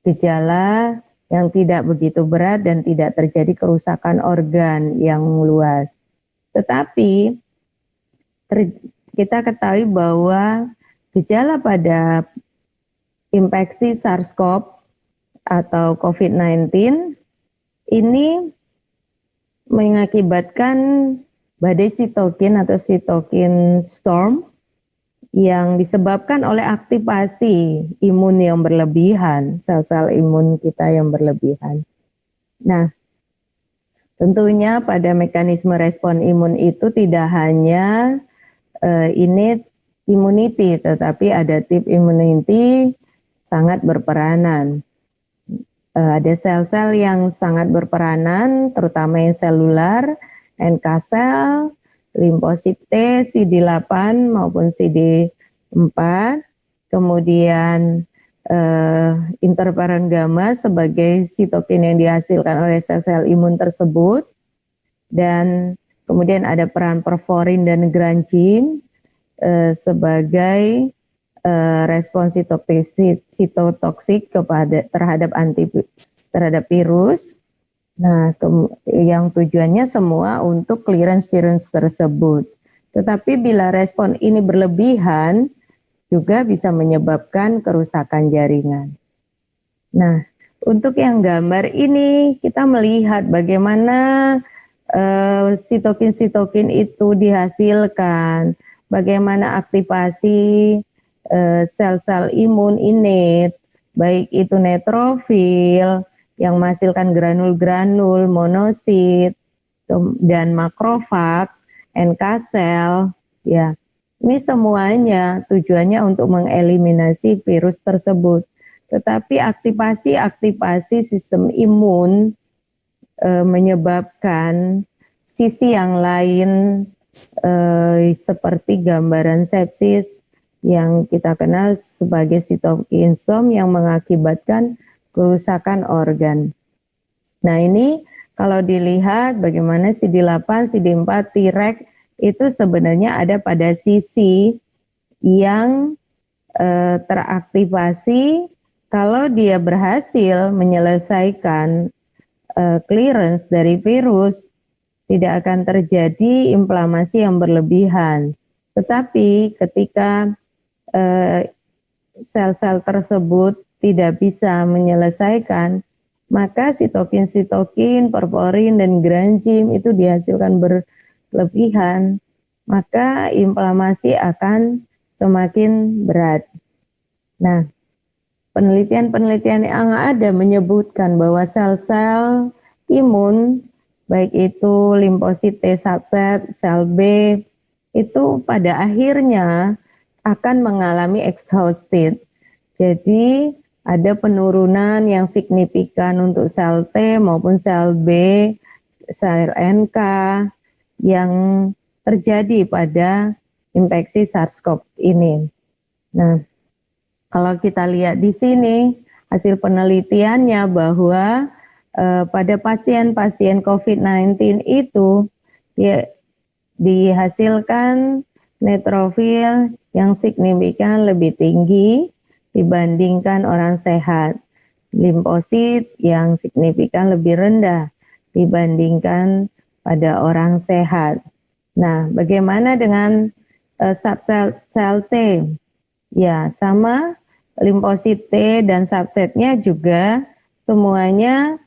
gejala yang tidak begitu berat dan tidak terjadi kerusakan organ yang luas. Tetapi kita ketahui bahwa gejala pada infeksi SARS-CoV atau COVID-19 ini mengakibatkan badai sitokin atau sitokin storm yang disebabkan oleh aktivasi imun yang berlebihan, sel-sel imun kita yang berlebihan. Nah, tentunya pada mekanisme respon imun itu tidak hanya innate immunity, tetapi adaptive immunity sangat berperanan. Ada sel-sel yang sangat berperanan, terutama yang selular, NK sel, limfosit T, CD8 maupun CD4, kemudian interferon gamma sebagai sitokin yang dihasilkan oleh sel-sel imun tersebut, dan kemudian ada peran perforin dan granulin sebagai respon sitotoksik terhadap virus. Nah, yang tujuannya semua untuk clearance virus tersebut. Tetapi bila respon ini berlebihan, juga bisa menyebabkan kerusakan jaringan. Nah, untuk yang gambar ini kita melihat bagaimana sitokin-sitokin itu dihasilkan, bagaimana aktivasi sel-sel imun innate, baik itu neutrofil yang menghasilkan granul-granul, monosit, dan makrofag, NK sel, ya. Ini semuanya tujuannya untuk mengeliminasi virus tersebut. Tetapi aktivasi sistem imun menyebabkan sisi yang lain seperti gambaran sepsis yang kita kenal sebagai sitokin storm yang mengakibatkan kerusakan organ. Nah, ini kalau dilihat bagaimana CD8, CD4, Treg itu sebenarnya ada pada sisi yang teraktivasi kalau dia berhasil menyelesaikan clearance dari virus, tidak akan terjadi inflamasi yang berlebihan. Tetapi ketika sel-sel tersebut tidak bisa menyelesaikan, maka sitokin, porforin, dan granzim itu dihasilkan berlebihan, maka inflamasi akan semakin berat. Nah, penelitian-penelitian yang ada menyebutkan bahwa sel-sel imun, baik itu limfosit T subset, sel B, itu pada akhirnya akan mengalami exhausted. Jadi ada penurunan yang signifikan untuk sel T maupun sel B, sel NK yang terjadi pada infeksi SARS-CoV ini. Nah, kalau kita lihat di sini hasil penelitiannya bahwa pada pasien-pasien COVID-19 itu dihasilkan neutrofil yang signifikan lebih tinggi dibandingkan orang sehat. Limfosit yang signifikan lebih rendah dibandingkan pada orang sehat. Nah, bagaimana dengan subsel sel T? Ya, sama limfosit T dan subsetnya juga semuanya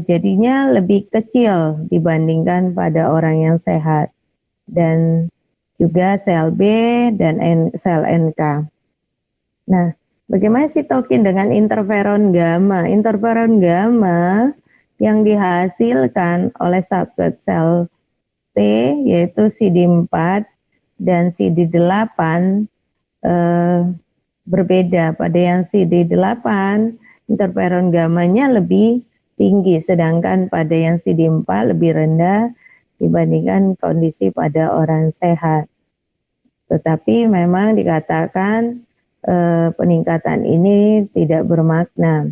jadinya lebih kecil dibandingkan pada orang yang sehat. Dan juga sel B dan sel NK. Nah, bagaimana sitokin dengan interferon gamma? Interferon gamma yang dihasilkan oleh subset sel T yaitu CD4 dan CD8 berbeda. Pada yang CD8 interferon gammanya lebih tinggi, sedangkan pada yang CD4 lebih rendah dibandingkan kondisi pada orang sehat. Tetapi memang dikatakan peningkatan ini tidak bermakna.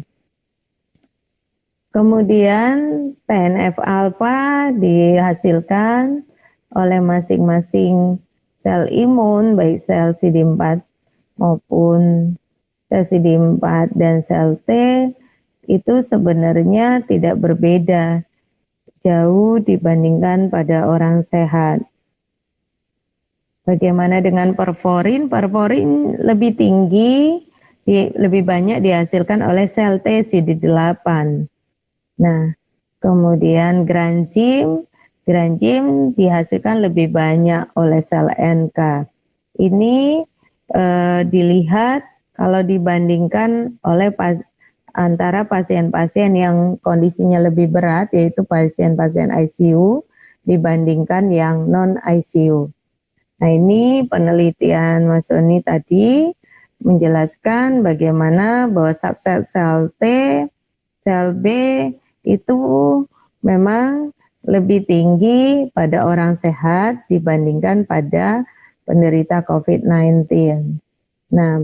Kemudian TNF-alpha dihasilkan oleh masing-masing sel imun, baik sel CD4 maupun sel CD4 dan sel T, itu sebenarnya tidak berbeda jauh dibandingkan pada orang sehat. Bagaimana dengan porforin? Porforin lebih tinggi, lebih banyak dihasilkan oleh sel T CD8. Nah, kemudian granzim dihasilkan lebih banyak oleh sel NK. Ini dilihat kalau dibandingkan oleh antara pasien-pasien yang kondisinya lebih berat, yaitu pasien-pasien ICU dibandingkan yang non-ICU. Nah, ini penelitian Mas Oni tadi menjelaskan bagaimana bahwa subset sel T, sel B itu memang lebih tinggi pada orang sehat dibandingkan pada penderita COVID-19. Nah,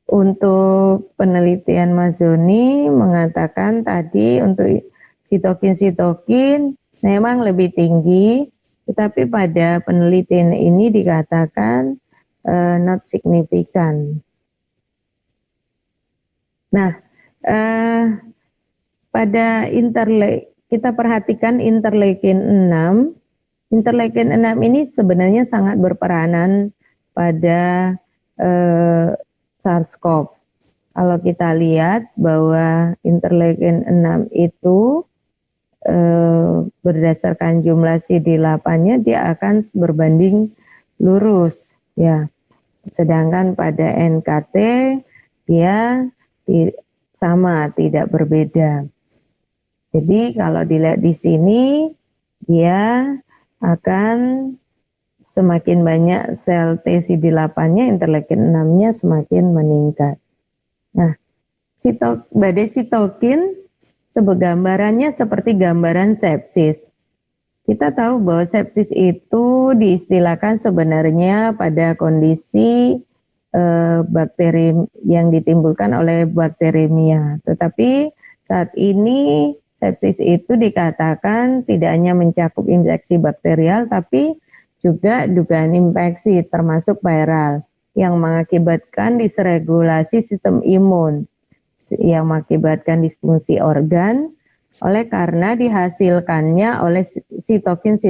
untuk penelitian Mas Zoni mengatakan tadi untuk sitokin memang lebih tinggi, tetapi pada penelitian ini dikatakan not significant. Nah, pada kita perhatikan interleukin 6. Interleukin 6 ini sebenarnya sangat berperanan pada SARS-CoV. Kalau kita lihat bahwa interleukin 6 itu berdasarkan jumlah CD8-nya dia akan berbanding lurus, ya. Sedangkan pada NKT dia sama, tidak berbeda. Jadi kalau dilihat di sini dia akan semakin banyak sel T CD8-nya, interleukin 6-nya semakin meningkat. Nah, badai sitokin gambarannya seperti gambaran sepsis. Kita tahu bahwa sepsis itu diistilahkan sebenarnya pada kondisi bakteri yang ditimbulkan oleh bakteremia. Tetapi saat ini sepsis itu dikatakan tidak hanya mencakup infeksi bakterial, tapi juga dugaan infeksi termasuk viral. yang mengakibatkan disregulasi sistem imun, yang mengakibatkan disfungsi organ, oleh karena dihasilkannya oleh sitokin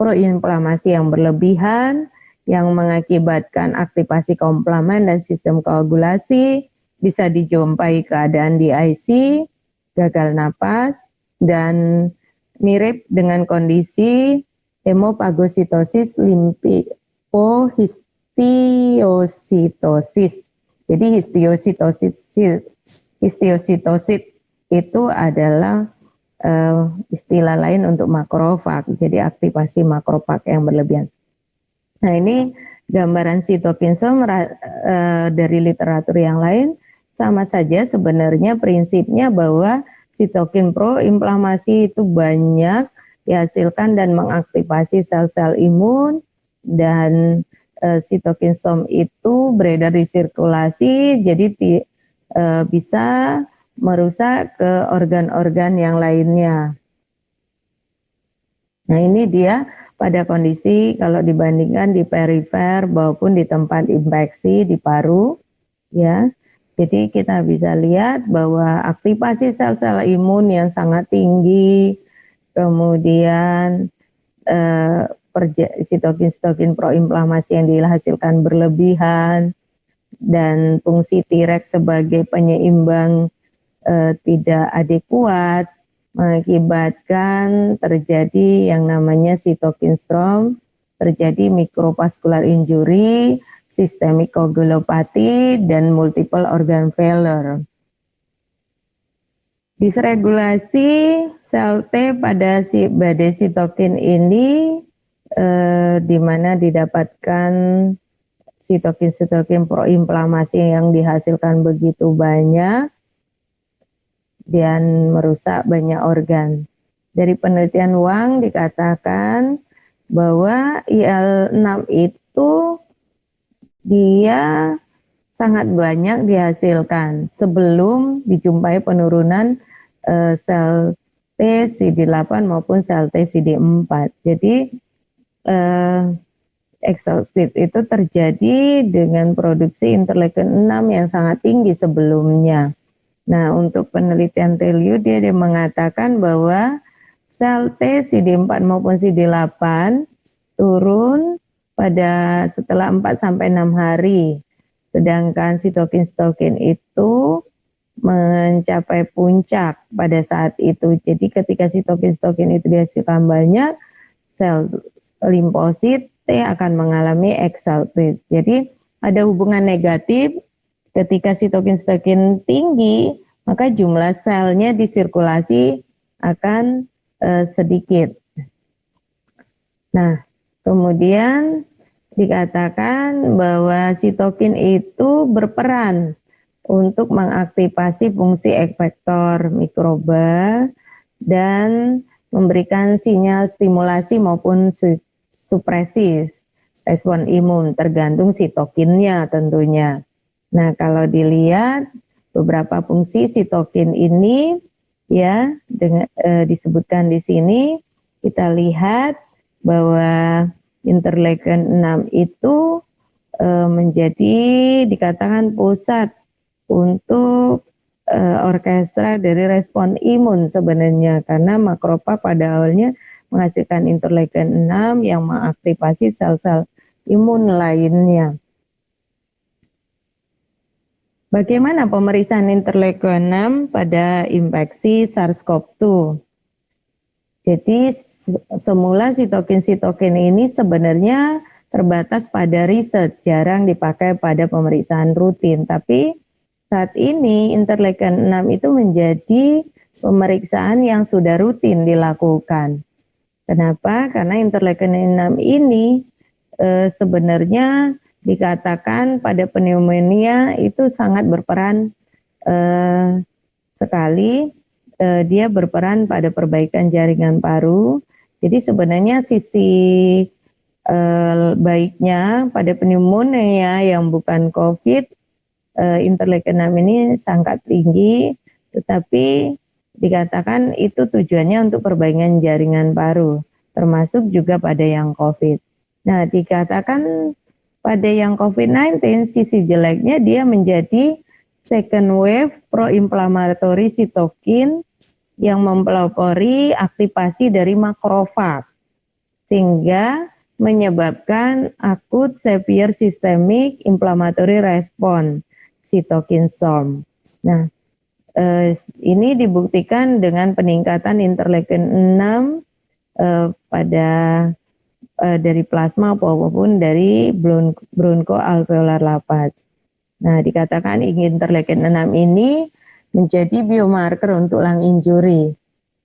proinflamasi yang berlebihan, yang mengakibatkan aktivasi komplement dan sistem koagulasi, bisa dijumpai keadaan DIC, gagal napas, dan mirip dengan kondisi hemopagositosis limfohistiositosis. Jadi histiositosis itu adalah istilah lain untuk makrofag, jadi aktivasi makrofag yang berlebihan. Nah, ini gambaran sitokin storm dari literatur yang lain, sama saja sebenarnya prinsipnya bahwa sitokin proinflamasi itu banyak dihasilkan dan mengaktifasi sel-sel imun, dan sitokin storm itu beredar di sirkulasi, jadi bisa merusak ke organ-organ yang lainnya. Nah, ini dia pada kondisi kalau dibandingkan di perifer maupun di tempat infeksi di paru, ya. Jadi kita bisa lihat bahwa aktivasi sel-sel imun yang sangat tinggi, kemudian sitokin proinflamasi yang dihasilkan berlebihan, dan fungsi T-rex sebagai penyeimbang tidak adekuat, mengakibatkan terjadi yang namanya sitokin storm, terjadi microvascular injury, systemic coagulopathy, dan multiple organ failure. Disregulasi sel T pada badai sitokin ini di mana didapatkan sitokin proinflamasi yang dihasilkan begitu banyak dan merusak banyak organ. Dari penelitian Wang dikatakan bahwa IL-6 itu dia sangat banyak dihasilkan sebelum dijumpai penurunan sel T CD8 maupun sel T CD4. Jadi exhausted itu terjadi dengan produksi interleukin 6 yang sangat tinggi sebelumnya. Nah, untuk penelitian Telio dia mengatakan bahwa sel T CD4 maupun CD8 turun pada setelah 4-6 hari. Sedangkan sitokin itu mencapai puncak pada saat itu. Jadi ketika sitokin itu dihasilkan banyak, sel limfosit T akan mengalami exhausted. Jadi ada hubungan negatif. Ketika sitokin tinggi, maka jumlah selnya di sirkulasi akan sedikit. Nah, kemudian dikatakan bahwa sitokin itu berperan untuk mengaktifasi fungsi efektor mikroba dan memberikan sinyal stimulasi maupun supresis respon imun, tergantung sitokinnya tentunya. Nah, kalau dilihat beberapa fungsi sitokin ini ya disebutkan di sini, kita lihat bahwa interleukin 6 itu menjadi dikatakan pusat untuk orkestra dari respon imun sebenarnya, karena makrofag pada awalnya menghasilkan interleukin 6 yang mengaktifasi sel-sel imun lainnya. Bagaimana pemeriksaan interleukin 6 pada infeksi SARS-CoV-2? Jadi semula sitokin ini sebenarnya terbatas pada riset, jarang dipakai pada pemeriksaan rutin. Tapi saat ini interleukin 6 itu menjadi pemeriksaan yang sudah rutin dilakukan. Kenapa? Karena interleukin 6 ini sebenarnya dikatakan pada pneumonia itu sangat berperan sekali. Dia berperan pada perbaikan jaringan paru. Jadi sebenarnya sisi baiknya pada pneumonia yang bukan COVID, interleukin 6 ini sangat tinggi, tetapi dikatakan itu tujuannya untuk perbaikan jaringan paru, termasuk juga pada yang COVID. Nah, dikatakan pada yang COVID-19 sisi jeleknya dia menjadi second wave pro-inflammatory cytokine yang mempelopori aktivasi dari makrofag sehingga menyebabkan akut severe systemic inflammatory response cytokine storm. Nah, ini dibuktikan dengan peningkatan interleukin 6 pada dari plasma maupun dari bronchoalveolar lapas. Nah, dikatakan interleukin 6 ini menjadi biomarker untuk lung injury.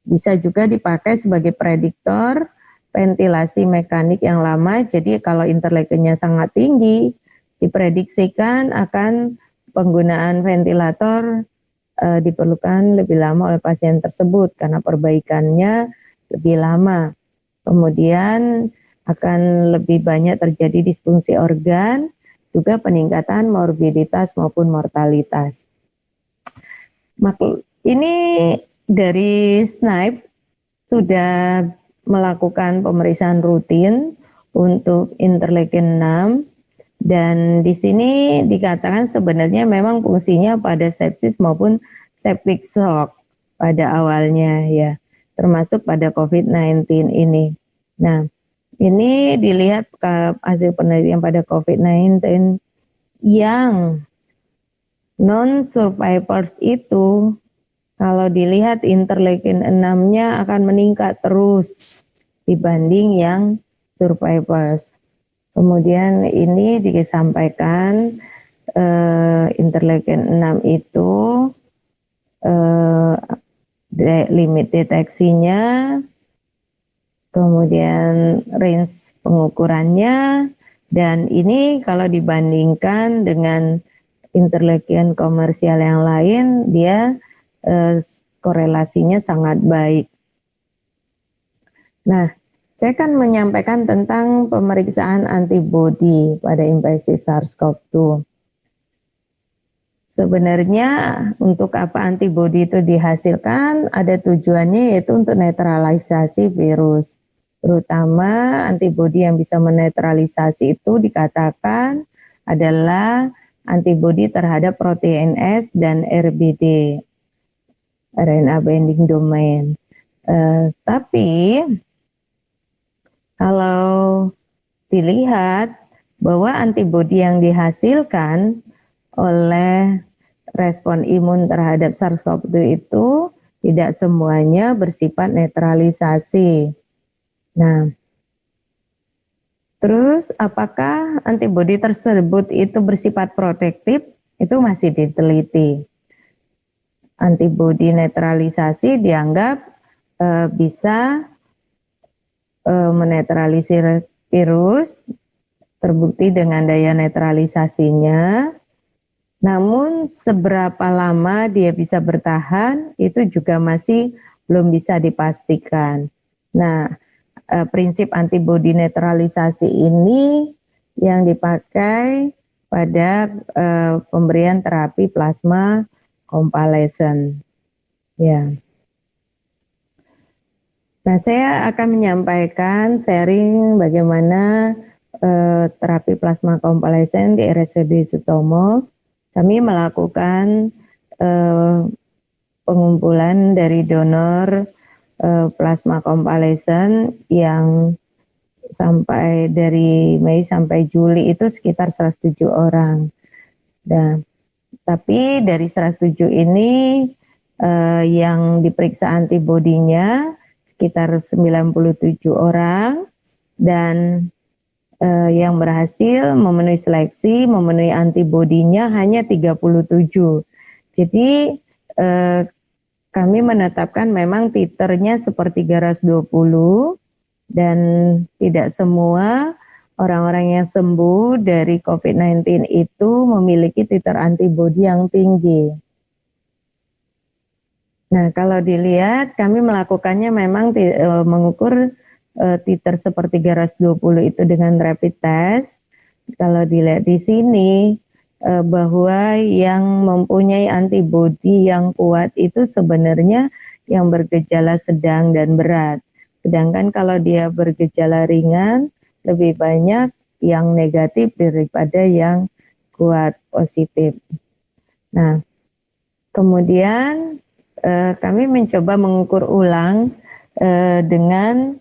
Bisa juga dipakai sebagai prediktor ventilasi mekanik yang lama. Jadi kalau interleukinnya sangat tinggi, diprediksikan akan penggunaan ventilator diperlukan lebih lama oleh pasien tersebut karena perbaikannya lebih lama. Kemudian akan lebih banyak terjadi disfungsi organ, juga peningkatan morbiditas maupun mortalitas. Ini dari SNIPE sudah melakukan pemeriksaan rutin untuk interleukin 6 dan di sini dikatakan sebenarnya memang fungsinya pada sepsis maupun septic shock pada awalnya ya, termasuk pada COVID-19 ini. Nah, ini dilihat hasil penelitian pada COVID-19 yang non-survivors itu kalau dilihat interleukin 6-nya akan meningkat terus dibanding yang survivors. Kemudian ini disampaikan interleukin 6 itu limit deteksinya, kemudian range pengukurannya, dan ini kalau dibandingkan dengan interleukin komersial yang lain, dia korelasinya sangat baik. Nah, saya akan menyampaikan tentang pemeriksaan antibodi pada infeksi SARS-CoV-2. Sebenarnya untuk apa antibodi itu dihasilkan, ada tujuannya yaitu untuk netralisasi virus. Terutama antibodi yang bisa menetralisasi itu dikatakan adalah antibodi terhadap protein S dan RBD, RNA binding domain. Tapi kalau dilihat bahwa antibodi yang dihasilkan oleh respon imun terhadap SARS-CoV-2 itu tidak semuanya bersifat netralisasi. Nah, terus apakah antibodi tersebut itu bersifat protektif? Itu masih diteliti. Antibodi netralisasi dianggap bisa menetralisir virus, terbukti dengan daya netralisasinya. Namun seberapa lama dia bisa bertahan itu juga masih belum bisa dipastikan. Nah, prinsip antibodi netralisasi ini yang dipakai pada pemberian terapi plasma konvalesen. Ya. Nah, saya akan menyampaikan sharing bagaimana terapi plasma konvalesen di RSUD Sutomo. Kami melakukan pengumpulan dari donor plasma konvalesen yang sampai dari Mei sampai Juli itu sekitar 107 orang. Dan tapi dari 107 ini yang diperiksa antibodinya sekitar 97 orang dan yang berhasil memenuhi seleksi, memenuhi antibodinya hanya 37. Jadi kami menetapkan memang titernya sepertiga ras 20 dan tidak semua orang-orang yang sembuh dari COVID-19 itu memiliki titer antibodi yang tinggi. Nah, kalau dilihat kami melakukannya memang mengukur titer sepertiga ras 20 itu dengan rapid test. Kalau dilihat di sini bahwa yang mempunyai antibodi yang kuat itu sebenarnya yang bergejala sedang dan berat. Sedangkan kalau dia bergejala ringan lebih banyak yang negatif daripada yang kuat positif. Nah, kemudian kami mencoba mengukur ulang dengan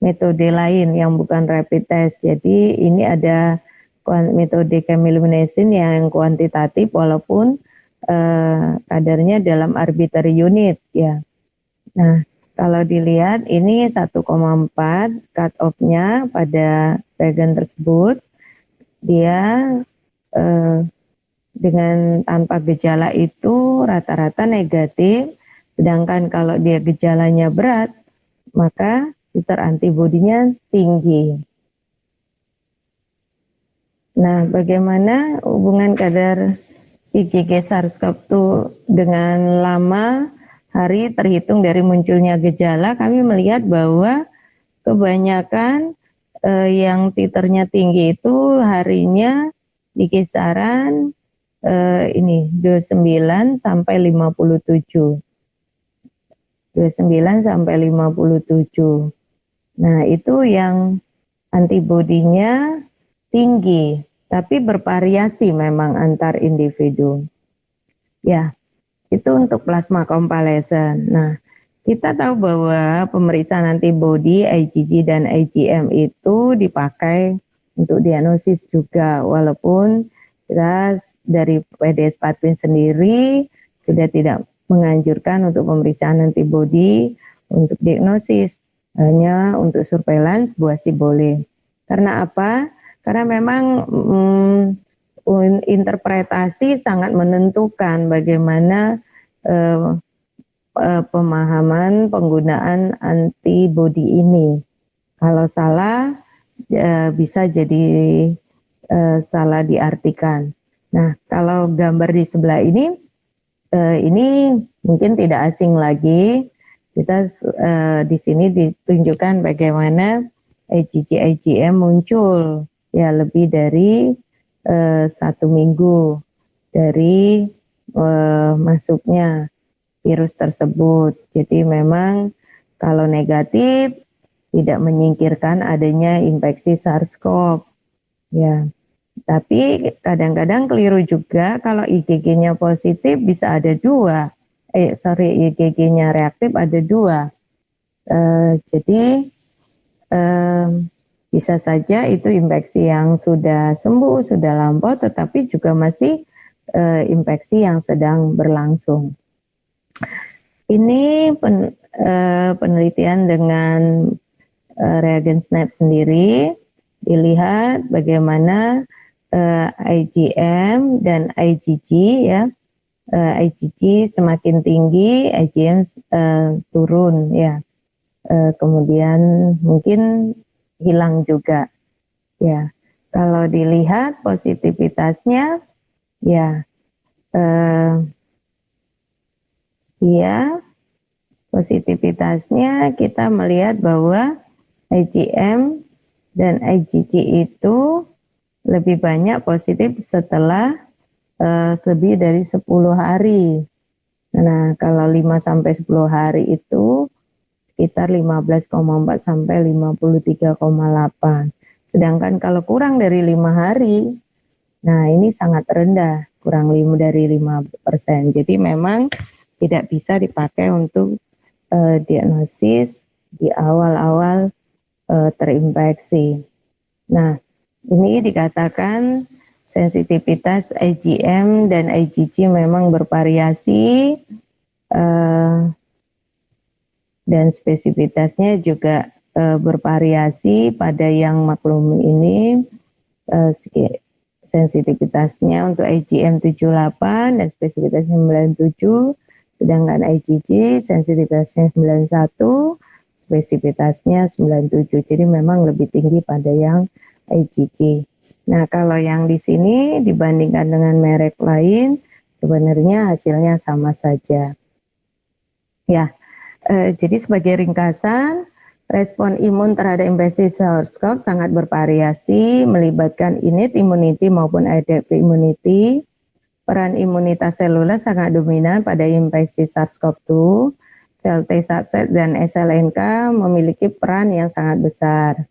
metode lain yang bukan rapid test. Jadi ini ada metode chemiluminescence yang kuantitatif walaupun kadarnya dalam arbitrary unit ya. Nah, kalau dilihat ini 1,4 cut off-nya pada reagen tersebut, dia dengan tanpa gejala itu rata-rata negatif, sedangkan kalau dia gejalanya berat, maka titer antibodinya tinggi. Nah, bagaimana hubungan kadar IgG SARS-CoV-2 dengan lama hari terhitung dari munculnya gejala? Kami melihat bahwa kebanyakan yang titernya tinggi itu harinya di kisaran 29 sampai 57. 29 sampai 57. Nah, itu yang antibodinya tinggi, tapi bervariasi memang antar individu. Ya, itu untuk plasma konvalesen. Nah, kita tahu bahwa pemeriksaan antibodi IgG dan IgM itu dipakai untuk diagnosis juga, walaupun kita dari PDS Patwin sendiri sudah tidak menganjurkan untuk pemeriksaan antibodi untuk diagnosis, hanya untuk surveillance buasi boleh. Karena apa? Karena memang interpretasi sangat menentukan bagaimana pemahaman penggunaan antibodi ini. Kalau salah bisa jadi salah diartikan. Nah, kalau gambar di sebelah ini mungkin tidak asing lagi. Kita di sini ditunjukkan bagaimana IgG IgM muncul ya lebih dari 1 minggu dari masuknya virus tersebut. Jadi memang kalau negatif tidak menyingkirkan adanya infeksi SARS-CoV. Ya, tapi kadang-kadang keliru juga kalau IgG-nya positif bisa ada dua. IgG-nya reaktif ada dua. Jadi bisa saja itu infeksi yang sudah sembuh, sudah lampau, tetapi juga masih infeksi yang sedang berlangsung. Ini penelitian dengan reagen SNAP sendiri, dilihat bagaimana IgM dan IgG ya, IgG semakin tinggi, IgM turun ya, kemudian mungkin hilang juga ya. Kalau dilihat positivitasnya ya, positivitasnya kita melihat bahwa IgM dan IgG itu lebih banyak positif setelah lebih dari 10 hari. Nah, kalau 5 sampai 10 hari itu sekitar 15,4 sampai 53,8. Sedangkan kalau kurang dari 5 hari, nah ini sangat rendah, kurang dari 5%. Jadi memang tidak bisa dipakai untuk diagnosis di awal-awal terinfeksi. Nah, ini dikatakan sensitivitas IgM dan IgG memang bervariasi dan spesifitasnya juga bervariasi. Pada yang maklum ini sensitivitasnya untuk IgM 78 dan spesifitasnya 97, sedangkan IgG sensitivitasnya 91, spesifitasnya 97. Jadi memang lebih tinggi pada yang IgG. Nah, kalau yang di sini dibandingkan dengan merek lain, sebenarnya hasilnya sama saja. Ya, jadi sebagai ringkasan, respon imun terhadap infeksi SARS-CoV sangat bervariasi, melibatkan innate immunity maupun adaptive immunity. Peran imunitas seluler sangat dominan pada infeksi SARS-CoV-2. Sel T subset dan SLNK memiliki peran yang sangat besar.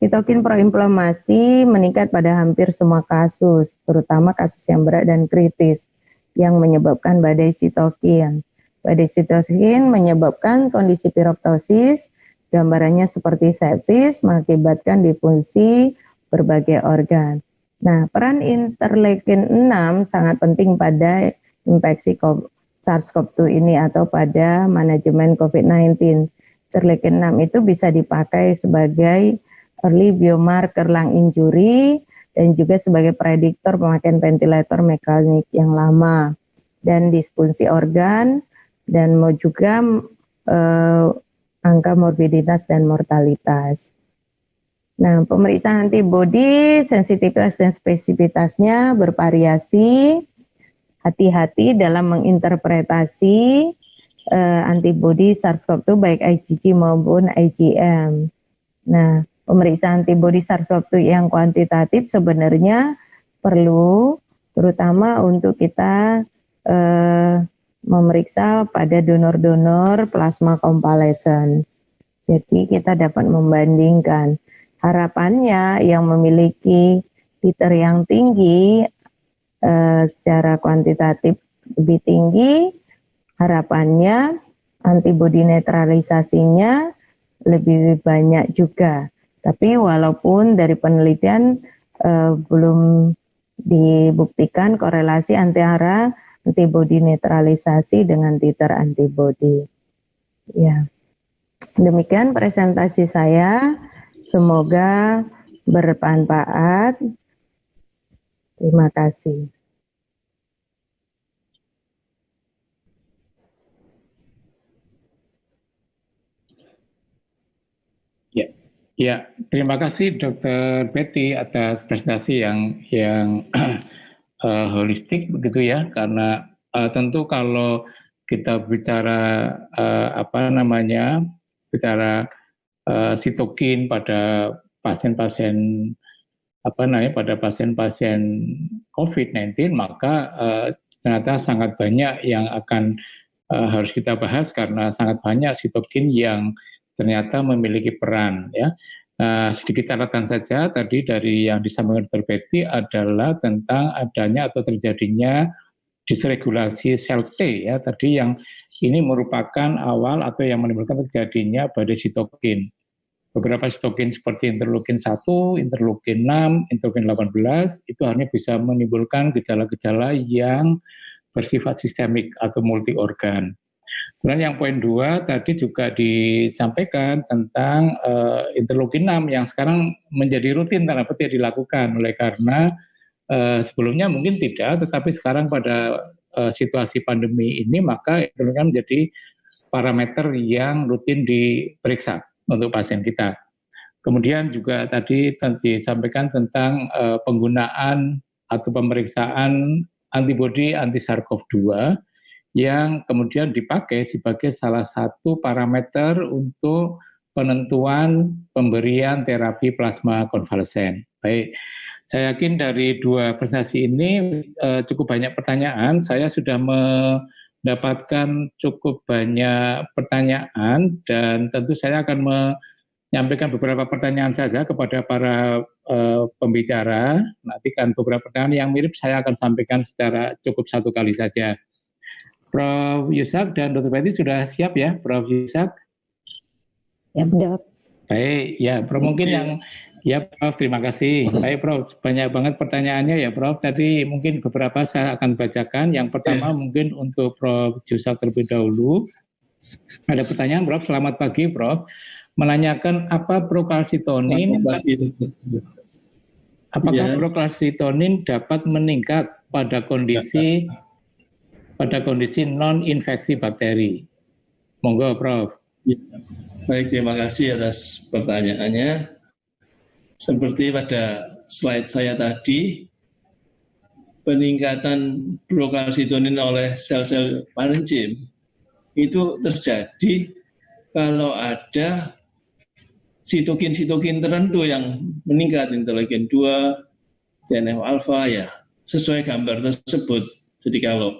Sitokin proinflamasi meningkat pada hampir semua kasus, terutama kasus yang berat dan kritis yang menyebabkan badai sitokin. Badai sitokin menyebabkan kondisi piroptosis, gambarannya seperti sepsis, mengakibatkan difungsi berbagai organ. Nah, peran interleukin 6 sangat penting pada infeksi SARS-CoV-2 ini atau pada manajemen COVID-19. Interleukin 6 itu bisa dipakai sebagai early biomarker lung injury dan juga sebagai prediktor pemakaian ventilator mekanik yang lama dan disfungsi organ dan mau juga angka morbiditas dan mortalitas. Nah, pemeriksaan antibodi, sensitivitas dan spesifitasnya bervariasi. Hati-hati dalam menginterpretasi antibodi SARS-CoV-2 baik IgG maupun IgM. Nah, pemeriksaan antibodi SARS-CoV-2 yang kuantitatif sebenarnya perlu, terutama untuk kita memeriksa pada donor-donor plasma konvalesen. Jadi kita dapat membandingkan. Harapannya yang memiliki titer yang tinggi secara kuantitatif lebih tinggi, harapannya antibodi netralisasinya lebih banyak juga. Tapi walaupun dari penelitian belum dibuktikan korelasi antara antibodi netralisasi dengan titer antibodi. Ya, demikian presentasi saya. Semoga bermanfaat. Terima kasih. Ya, terima kasih Dr. Betty atas presentasi yang holistik begitu ya, karena tentu kalau kita bicara bicara sitokin pada pasien-pasien pada pasien-pasien COVID-19, maka ternyata sangat banyak yang akan harus kita bahas karena sangat banyak sitokin yang ternyata memiliki peran ya. Sedikit catatan saja tadi dari yang disampaikan Dr. Betty adalah tentang adanya atau terjadinya disregulasi sel T ya, tadi yang ini merupakan awal atau yang menimbulkan terjadinya badai sitokin. Beberapa sitokin seperti interleukin 1, interleukin 6, interleukin 18 itu hanya bisa menimbulkan gejala-gejala yang bersifat sistemik atau multi organ. Kemudian yang poin 2 tadi juga disampaikan tentang interleukin 6 yang sekarang menjadi rutin tanda petik dilakukan oleh karena sebelumnya mungkin tidak, tetapi sekarang pada situasi pandemi ini maka interleukin menjadi parameter yang rutin diperiksa untuk pasien kita. Kemudian juga tadi disampaikan tentang penggunaan atau pemeriksaan antibodi anti SARS-CoV-2 yang kemudian dipakai sebagai salah satu parameter untuk penentuan pemberian terapi plasma konvalesen. Baik, saya yakin dari dua presentasi ini cukup banyak pertanyaan. Saya sudah mendapatkan cukup banyak pertanyaan dan tentu saya akan menyampaikan beberapa pertanyaan saja kepada para pembicara. Nanti kan beberapa pertanyaan yang mirip saya akan sampaikan secara cukup satu kali saja. Prof. Yusak dan Dr. Betty sudah siap ya, Prof. Yusak? Ya, Dok. Baik, ya, Prof. Mungkin yang, ya Prof, terima kasih. Baik, Prof, banyak banget pertanyaannya ya, Prof. Tadi mungkin beberapa saya akan bacakan. Yang pertama mungkin untuk Prof. Yusak terlebih dahulu. Ada pertanyaan, Prof. Selamat pagi, Prof. Menanyakan apa prokalsitonin, apakah prokalsitonin dapat meningkat pada kondisi non-infeksi bakteri. Monggo, Prof. Ya. Baik, terima kasih atas pertanyaannya. Seperti pada slide saya tadi, peningkatan prokalsitonin oleh sel-sel parenkim itu terjadi kalau ada sitokin-sitokin tertentu yang meningkat, interleukin 2, TNF-alfa ya, sesuai gambar tersebut. Jadi kalau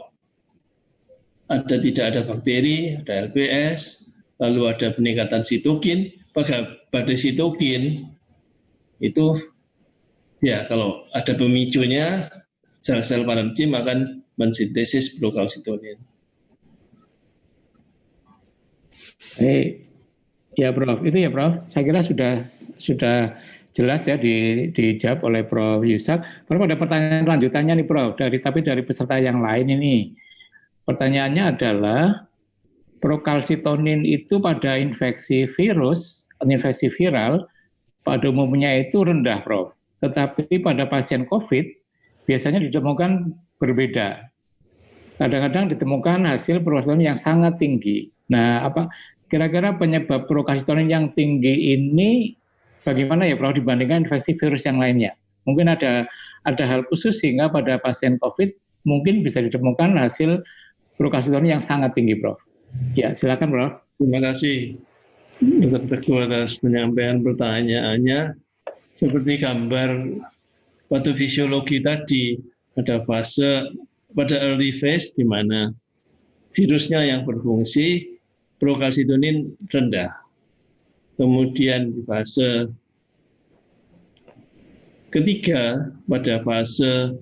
tidak ada bakteri, ada LPS, lalu ada peningkatan sitokin, pada sitokin Itu ya kalau ada pemicunya, sel-sel parenkim akan mensintesis prokalsitonin. Ya Prof, itu ya Prof. Saya kira sudah jelas ya dijawab oleh Prof. Yusak. Prof, ada pertanyaan lanjutannya nih Prof, tapi dari peserta yang lain ini. Pertanyaannya adalah prokalsitonin itu pada infeksi virus, infeksi viral, pada umumnya itu rendah Prof. Tetapi pada pasien COVID biasanya ditemukan berbeda. Kadang-kadang ditemukan hasil prokalsitonin yang sangat tinggi. Nah, kira-kira penyebab prokalsitonin yang tinggi ini bagaimana ya Prof dibandingkan infeksi virus yang lainnya? Mungkin ada hal khusus sehingga pada pasien COVID mungkin bisa ditemukan hasil prokalsitonin yang sangat tinggi Prof. Ya, silakan Prof. Terima kasih Dr. Teguh atas penyampaian pertanyaannya. Seperti gambar patofisiologi tadi, pada early phase di mana virusnya yang berfungsi, prokalsitonin rendah. Kemudian di fase ketiga, pada fase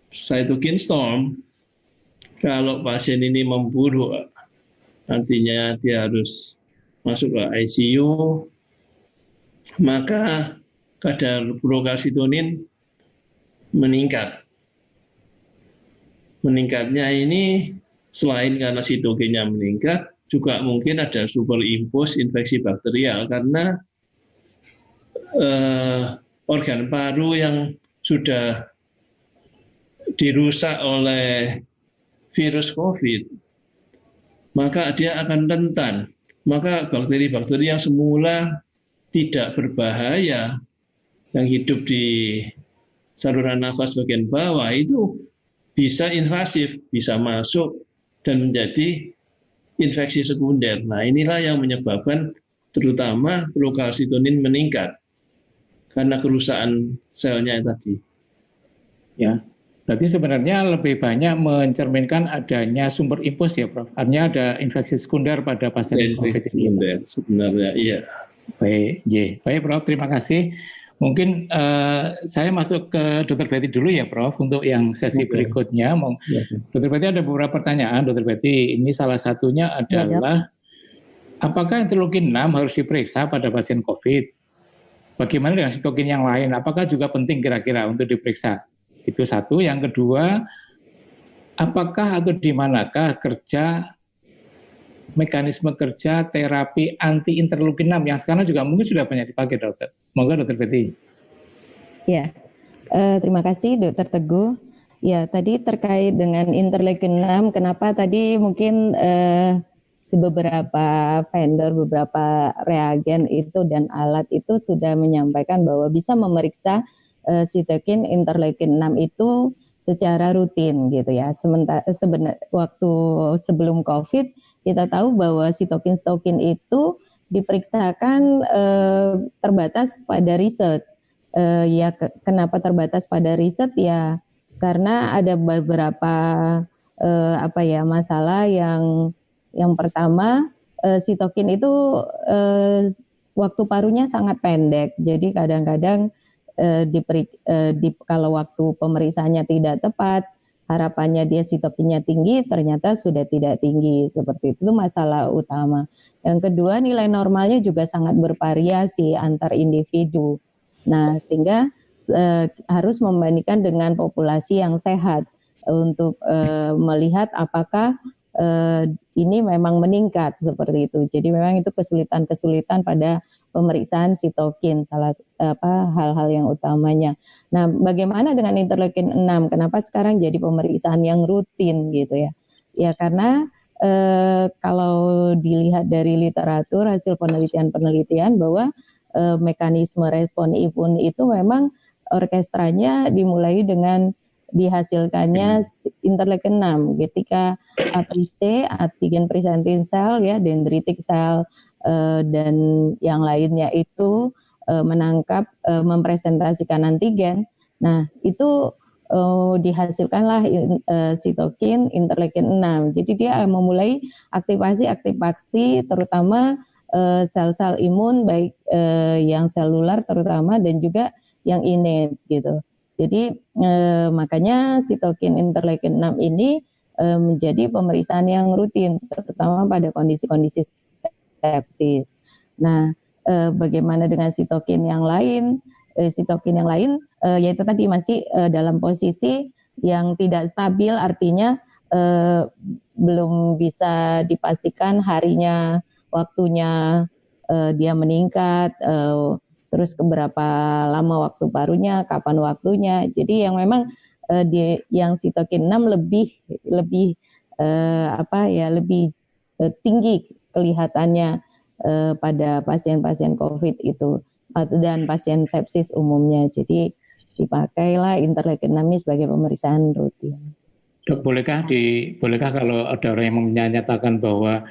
cytokine storm, kalau pasien ini memburuk, artinya dia harus masuk ke ICU, maka kadar prokalsitonin meningkat. Meningkatnya ini selain karena sitokinnya meningkat, juga mungkin ada superimpos infeksi bakterial karena organ paru yang sudah dirusak oleh virus COVID, maka dia akan rentan. Maka bakteri-bakteri yang semula tidak berbahaya, yang hidup di saluran nafas bagian bawah itu bisa invasif, bisa masuk dan menjadi infeksi sekunder. Nah, inilah yang menyebabkan terutama prokalsitonin meningkat karena kerusakan selnya tadi. Ya, berarti sebenarnya lebih banyak mencerminkan adanya sumber impus ya Prof. Artinya ada infeksi sekunder pada pasien COVID. Sekunder sebenarnya, iya. Baik Prof, terima kasih. Mungkin saya masuk ke Dr. Betty dulu ya Prof untuk yang sesi berikutnya. Dr. Betty ada beberapa pertanyaan. Dr. Betty, ini salah satunya adalah apakah interleukin 6 harus diperiksa pada pasien COVID? Bagaimana dengan sitokin yang lain? Apakah juga penting kira-kira untuk diperiksa? Itu satu. Yang kedua, apakah atau di manakah mekanisme kerja terapi anti interleukin 6 yang sekarang juga mungkin sudah banyak dipakai dokter. Monggo Dr. Betty. Ya, terima kasih Dr. Teguh. Ya, tadi terkait dengan interleukin 6, kenapa tadi mungkin beberapa vendor, beberapa reagen itu dan alat itu sudah menyampaikan bahwa bisa memeriksa sitokin interleukin 6 itu secara rutin gitu ya. Sementara waktu sebelum COVID kita tahu bahwa sitokin itu diperiksakan terbatas pada riset. Kenapa terbatas pada riset ya? Karena ada beberapa masalah yang pertama sitokin itu waktu parunya sangat pendek. Jadi kadang-kadang kalau waktu pemeriksaannya tidak tepat, harapannya dia sitokinnya tinggi, ternyata sudah tidak tinggi. Seperti itu masalah utama. Yang kedua, nilai normalnya juga sangat bervariasi antar individu. Nah, sehingga harus membandingkan dengan populasi yang sehat untuk melihat apakah ini memang meningkat seperti itu. Jadi memang itu kesulitan-kesulitan pada pemeriksaan sitokin, hal-hal yang utamanya. Nah, bagaimana dengan interleukin 6? Kenapa sekarang jadi pemeriksaan yang rutin gitu ya? Ya karena kalau dilihat dari literatur hasil penelitian bahwa mekanisme respon imun itu memang orkestranya dimulai dengan dihasilkannya interleukin 6 ketika APC, antigen presenting cell ya, dendritic cell dan yang lainnya itu menangkap mempresentasikan antigen. Nah, itu dihasilkanlah sitokin interleukin 6. Jadi dia memulai aktivasi terutama sel-sel imun baik yang selular terutama dan juga yang innate gitu. Jadi makanya sitokin interleukin 6 ini menjadi pemeriksaan yang rutin terutama pada kondisi-kondisi sepsis. Nah, bagaimana dengan sitokin yang lain? Sitokin yang lain yaitu tadi masih dalam posisi yang tidak stabil, artinya belum bisa dipastikan harinya, waktunya dia meningkat, terus keberapa lama waktu parunya, kapan waktunya. Jadi yang memang yang sitokin 6 lebih tinggi kelihatannya pada pasien-pasien COVID itu dan pasien sepsis umumnya. Jadi dipakailah interleukin 6 ini sebagai pemeriksaan rutin. Dok, bolehkah kalau ada orang yang menyatakan bahwa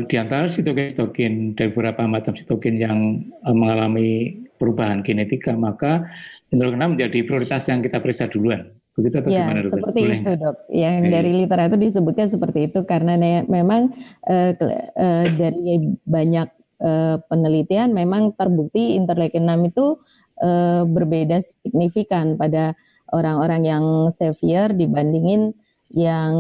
di antara sitokin dari beberapa macam sitokin yang mengalami perubahan genetika, maka interleukin 6 menjadi prioritas yang kita periksa duluan. Begitu atau gimana, Dok? Seperti itu, Dok. Yang dari literatur disebutkan seperti itu karena memang dari banyak penelitian memang terbukti interleukin 6 itu berbeda signifikan pada orang-orang yang severe dibandingin yang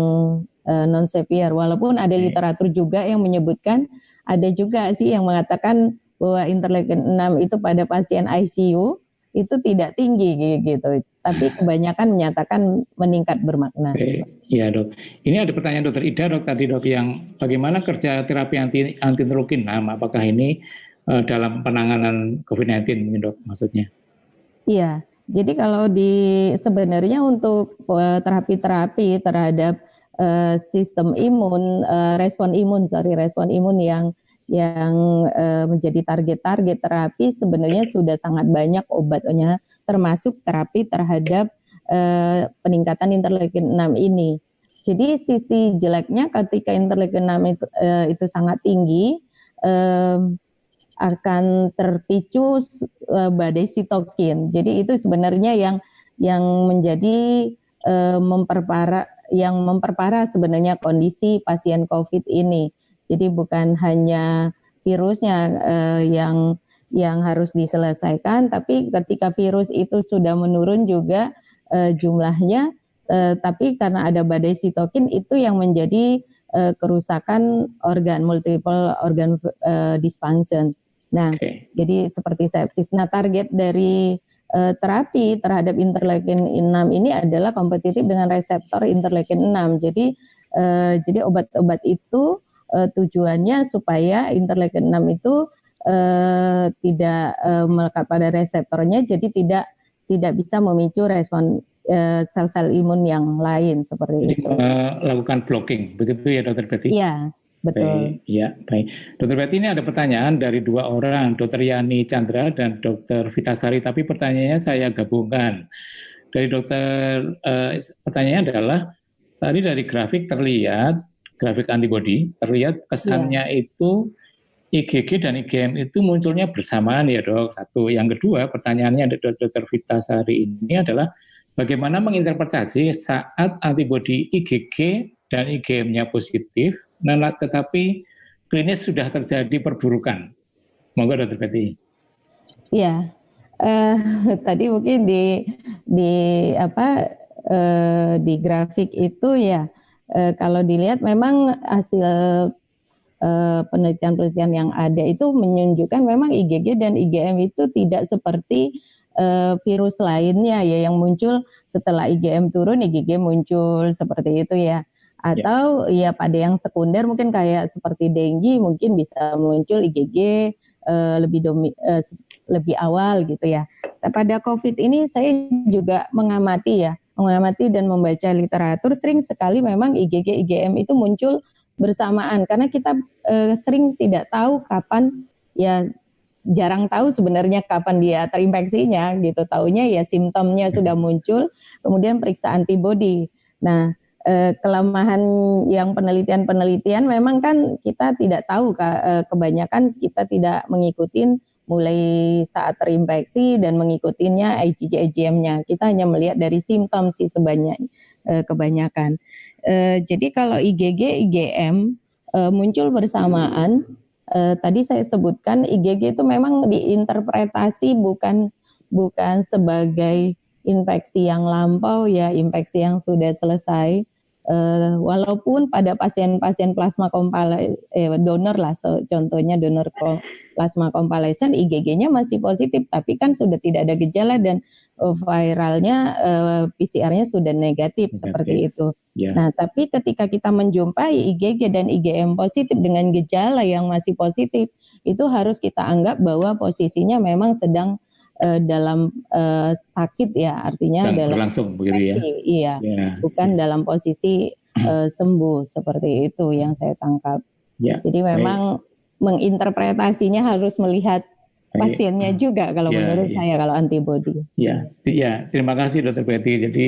non severe. Walaupun ada literatur juga yang menyebutkan, ada juga sih yang mengatakan bahwa interleukin 6 itu pada pasien ICU itu tidak tinggi gitu. Tapi kebanyakan menyatakan meningkat bermakna. Iya, Dok. Ini ada pertanyaan Dokter Ida, Dok, tadi, Dok, yang bagaimana kerja terapi anti interleukin 6? Apakah ini dalam penanganan COVID-19, Dok, maksudnya? Iya. Jadi kalau sebenarnya untuk terapi-terapi terhadap sistem imun, respon imun yang menjadi target terapi sebenarnya sudah sangat banyak obatnya, termasuk terapi terhadap peningkatan interleukin 6 ini. Jadi sisi jeleknya ketika interleukin 6 itu sangat tinggi, akan terpicu badai sitokin. Jadi itu sebenarnya yang menjadi memperparah sebenarnya kondisi pasien COVID ini. Jadi bukan hanya virusnya yang harus diselesaikan, tapi ketika virus itu sudah menurun juga jumlahnya, tapi karena ada badai sitokin itu yang menjadi kerusakan multiple organ dysfunction. Nah, jadi seperti sepsis. Nah, target dari terapi terhadap interleukin 6 ini adalah kompetitif dengan reseptor interleukin 6. Jadi obat-obat itu tujuannya supaya interleukin 6 itu tidak melekat pada reseptornya, jadi tidak bisa memicu respon sel-sel imun yang lain seperti itu. Lakukan blocking, begitu ya, Dokter Betty? Iya, betul. Baik. Dokter Betty, ini ada pertanyaan dari 2 orang, Dokter Yani Chandra dan Dokter Vitasari, tapi pertanyaannya saya gabungkan. Dari dokter, pertanyaannya adalah, tadi dari grafik antibody, terlihat kesannya itu IgG dan IgM itu munculnya bersamaan ya, Dok. Satu. Yang kedua, pertanyaannya dari Dokter Vitasari ini adalah, bagaimana menginterpretasi saat antibody IgG dan IgM-nya positif, tetapi klinis sudah terjadi perburukan. Monggo, Dokter Betty. Iya, tadi mungkin di grafik itu ya, kalau dilihat memang hasil penelitian-penelitian yang ada itu menunjukkan memang IgG dan IgM itu tidak seperti virus lainnya ya yang muncul setelah IgM turun, IgG muncul seperti itu ya. Atau ya pada yang sekunder mungkin kayak seperti dengue mungkin bisa muncul IgG lebih awal gitu ya. Pada COVID ini saya juga mengamati dan membaca literatur, sering sekali memang IgG, IgM itu muncul bersamaan karena kita sering tidak tahu kapan, ya jarang tahu sebenarnya kapan dia terinfeksinya gitu. Taunya ya simptomnya sudah muncul, kemudian periksa antibodi. Nah, kelemahan yang penelitian memang kan kita tidak tahu, kebanyakan kita tidak mengikutin mulai saat terinfeksi dan mengikutinya IgG IgM-nya. Kita hanya melihat dari simptom sih kebanyakan. Jadi kalau IgG IgM muncul bersamaan tadi saya sebutkan IgG itu memang diinterpretasi bukan sebagai infeksi yang lampau ya, infeksi yang sudah selesai. Walaupun pada pasien-pasien plasma donor lah, contohnya donor plasma konvalesen, IgG-nya masih positif, tapi kan sudah tidak ada gejala dan viralnya PCR-nya sudah negatif seperti itu. Ya. Nah, tapi ketika kita menjumpai IgG dan IgM positif dengan gejala yang masih positif, itu harus kita anggap bahwa posisinya memang sedang dalam sakit ya, artinya Dan dalam berlangsung begitu ya. Iya, Ya. bukan dalam posisi sembuh, seperti itu yang saya tangkap. Ya. Jadi memang menginterpretasinya harus melihat pasiennya juga kalau Ya, menurut ya. saya kalau antibody. Ya, terima kasih Dr. Betty. Jadi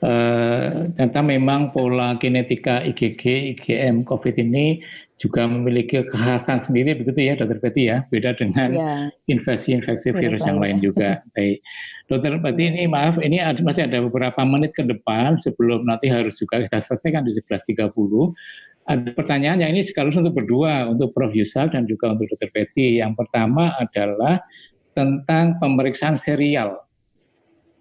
ternyata memang pola kinetika IgG, IgM COVID ini juga memiliki kekhasan sendiri begitu ya Dr. Betty ya, beda dengan infeksi-infeksi virus yang lain juga. Baik, Dr. Betty ini maaf, ini masih ada beberapa menit ke depan sebelum nanti harus juga kita selesaikan di 11.30. Ada pertanyaan yang ini sekaligus untuk berdua, untuk Prof. Yusak dan juga untuk Dr. Betty. Yang pertama adalah tentang pemeriksaan serial.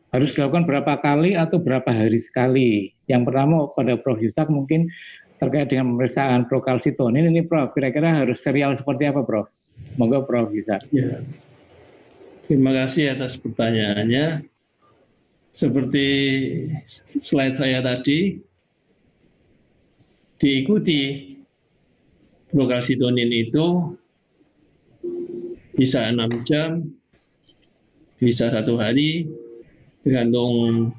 Harus dilakukan berapa kali atau berapa hari sekali? Yang pertama pada Prof. Yusak mungkin terkait dengan pemeriksaan prokalsitonin ini Prof, kira-kira harus serial seperti apa Prof? Monggo Prof. Yusak. Ya. Terima kasih atas pertanyaannya. Seperti slide saya tadi, diikuti prokalsitonin itu bisa 6 jam, bisa 1 hari, tergantung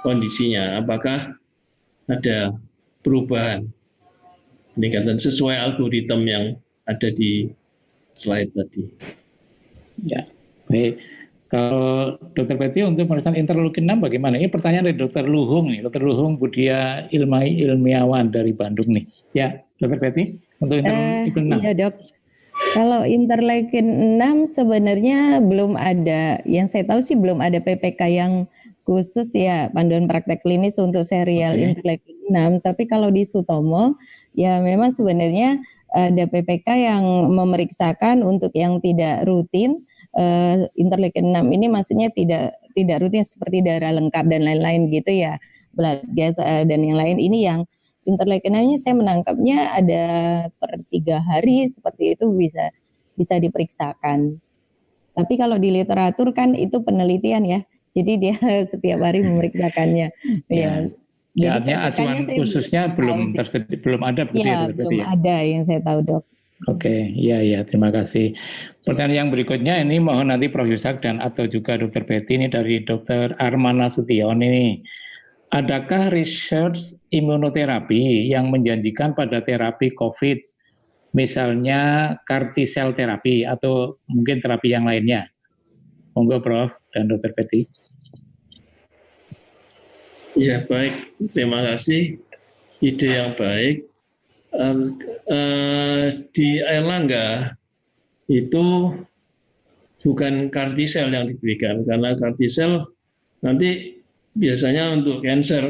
kondisinya. Apakah ada perubahan peningkatan sesuai algoritma yang ada di slide tadi. Ya, baik. Kalau Dr. Betty untuk pemeriksaan interleukin 6 bagaimana? Ini pertanyaan dari Dr. Luhung nih, Dr. Luhung Budia Ilmiawan dari Bandung nih. Ya, Dr. Betty untuk interleukin 6. Iya Dok. Kalau interleukin 6 sebenarnya belum ada, yang saya tahu sih belum ada PPK yang khusus ya, panduan praktek klinis untuk serial interleukin 6. Tapi kalau di Sutomo ya memang sebenarnya ada PPK yang memeriksakan untuk yang tidak rutin. Interleukin 6 ini maksudnya tidak rutin seperti darah lengkap dan lain-lain gitu ya, blood gas dan yang lain. Ini yang interleukin 6-nya saya menangkapnya ada per 3 hari seperti itu bisa diperiksakan. Tapi kalau di literatur kan itu penelitian ya, jadi dia setiap hari memeriksakannya. Ya. Ya, artinya acuan khususnya belum ada begitu ya, belum ada yang saya tahu Dok. Oke, ya, terima kasih. Pertanyaan yang berikutnya ini mohon nanti Prof. Yusak dan atau juga Dr. Betty ini dari Dr. Armana Sution ini. Adakah research imunoterapi yang menjanjikan pada terapi COVID, misalnya CAR T-cell terapi atau mungkin terapi yang lainnya? Monggo Prof. dan Dr. Betty. Ya baik, terima kasih. Ide yang baik. Di Airlangga itu bukan CAR T-cell yang diberikan, karena CAR T-cell nanti biasanya untuk cancer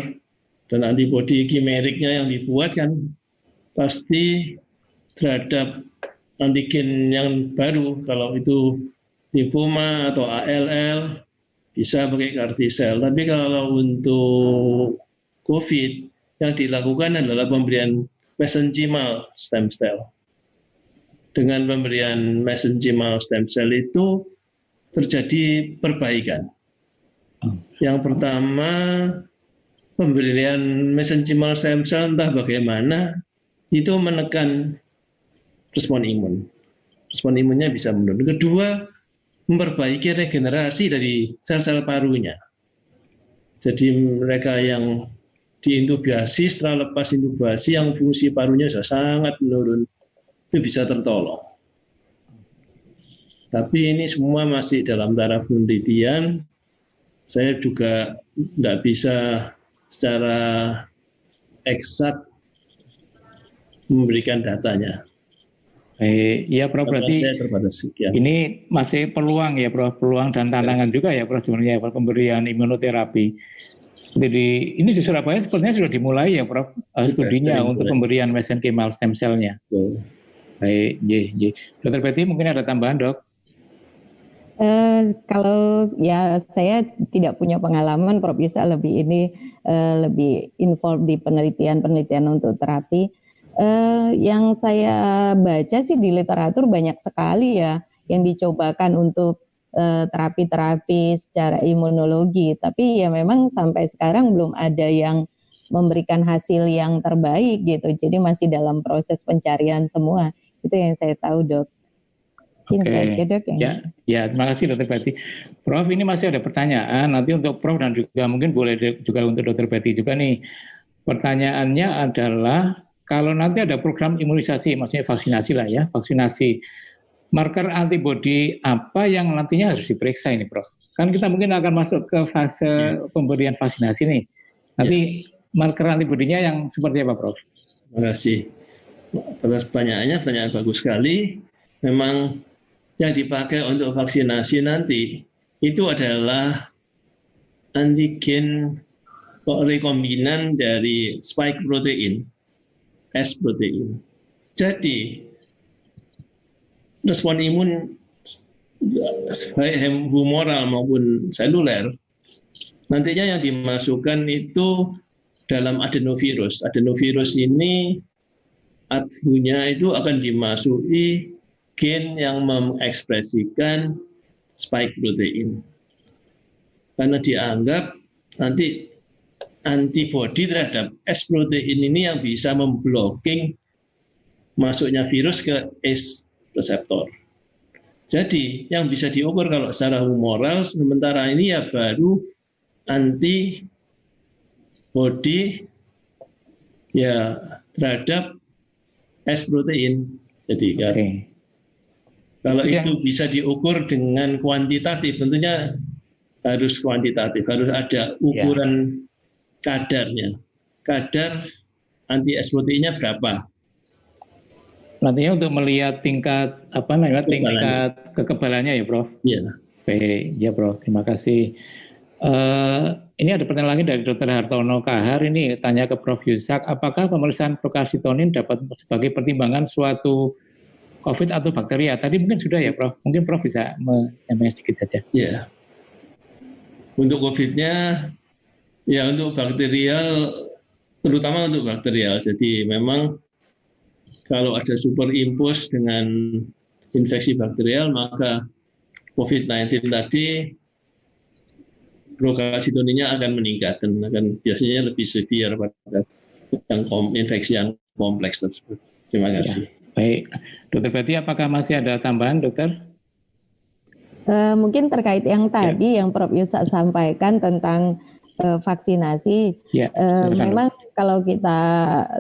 dan antibodi kimeriknya yang dibuat kan pasti terhadap antigen yang baru. Kalau itu lymphoma atau ALL bisa pakai CAR T-cell. Tapi kalau untuk COVID yang dilakukan adalah pemberian mesenchymal stem cell. Dengan pemberian mesenchymal stem cell itu terjadi perbaikan. Yang pertama, pemberian mesenchymal stem cell entah bagaimana itu menekan respon imun. Respon imunnya bisa menurun. Kedua, memperbaiki regenerasi dari sel-sel parunya. Jadi mereka yang diintubasi, setelah lepas intubasi yang fungsi parunya sudah sangat menurun, itu bisa tertolong. Tapi ini semua masih dalam taraf penelitian. Saya juga tidak bisa secara eksak memberikan datanya. Iya Prof, berarti ini masih peluang ya Prof, peluang dan tantangan juga ya Prof sebenarnya pemberian imunoterapi. Jadi ini di Surabaya sepertinya sudah dimulai ya Prof studinya untuk pemberian mesenchymal stem cell-nya. Baik, Dr. Betty mungkin ada tambahan, Dok? Kalau ya saya tidak punya pengalaman, Prof. Yusa lebih lebih involved di penelitian untuk terapi. Yang saya baca sih di literatur banyak sekali ya yang dicobakan untuk terapi-terapi secara imunologi, tapi ya memang sampai sekarang belum ada yang memberikan hasil yang terbaik gitu. Jadi masih dalam proses pencarian semua. Itu yang saya tahu, Dok. Oke, aja, Dok, ya, terima kasih Dr. Betty. Prof, ini masih ada pertanyaan nanti untuk Prof dan juga mungkin boleh juga untuk Dr. Betty juga nih. Pertanyaannya adalah kalau nanti ada program imunisasi, maksudnya vaksinasi lah ya, vaksinasi, marker antibodi apa yang nantinya harus diperiksa ini, Prof? Kan kita mungkin akan masuk ke fase pemberian vaksinasi nih. Nanti marker antibodinya yang seperti apa, Prof? Terima kasih. Atas pertanyaan bagus sekali. Memang yang dipakai untuk vaksinasi nanti itu adalah antigen rekombinan dari spike protein, S protein. Jadi respon imun baik humoral maupun seluler nantinya yang dimasukkan itu dalam adenovirus. Adenovirus ini adhunya itu akan dimasuki gen yang mengekspresikan spike protein. Karena dianggap nanti antibodi terhadap S protein ini yang bisa memblocking masuknya virus ke ACE reseptor. Jadi yang bisa diukur kalau secara humoral sementara ini ya baru antibodi ya terhadap S protein. Jadi kalau itu bisa diukur dengan kuantitatif, tentunya harus kuantitatif, harus ada ukuran kadarnya. Kadar anti S proteinnya berapa? Nantinya untuk melihat tingkat tingkat kekebalannya ya, Prof. Iya. Baik, ya Prof. Terima kasih. Ini ada pertanyaan lagi dari Dr. Hartono Kahar. Ini tanya ke Prof. Yusak, apakah pemeriksaan prokalsitonin dapat sebagai pertimbangan suatu COVID atau bakteria? Tadi mungkin sudah ya, Prof. Mungkin Prof bisa menyampaikan sedikit saja. Ya. Untuk COVID-nya, ya untuk bakterial, terutama untuk bakterial. Jadi memang kalau ada superimpos dengan infeksi bakterial, maka COVID-19 tadi prokalsitoninnya akan meningkat dan akan biasanya lebih severe pada yang infeksi yang kompleks tersebut. Terima kasih. Ya. Baik, Dr. Betty, apakah masih ada tambahan, Dokter? Mungkin terkait yang tadi yang Prof. Yusak sampaikan tentang vaksinasi, memang kalau kita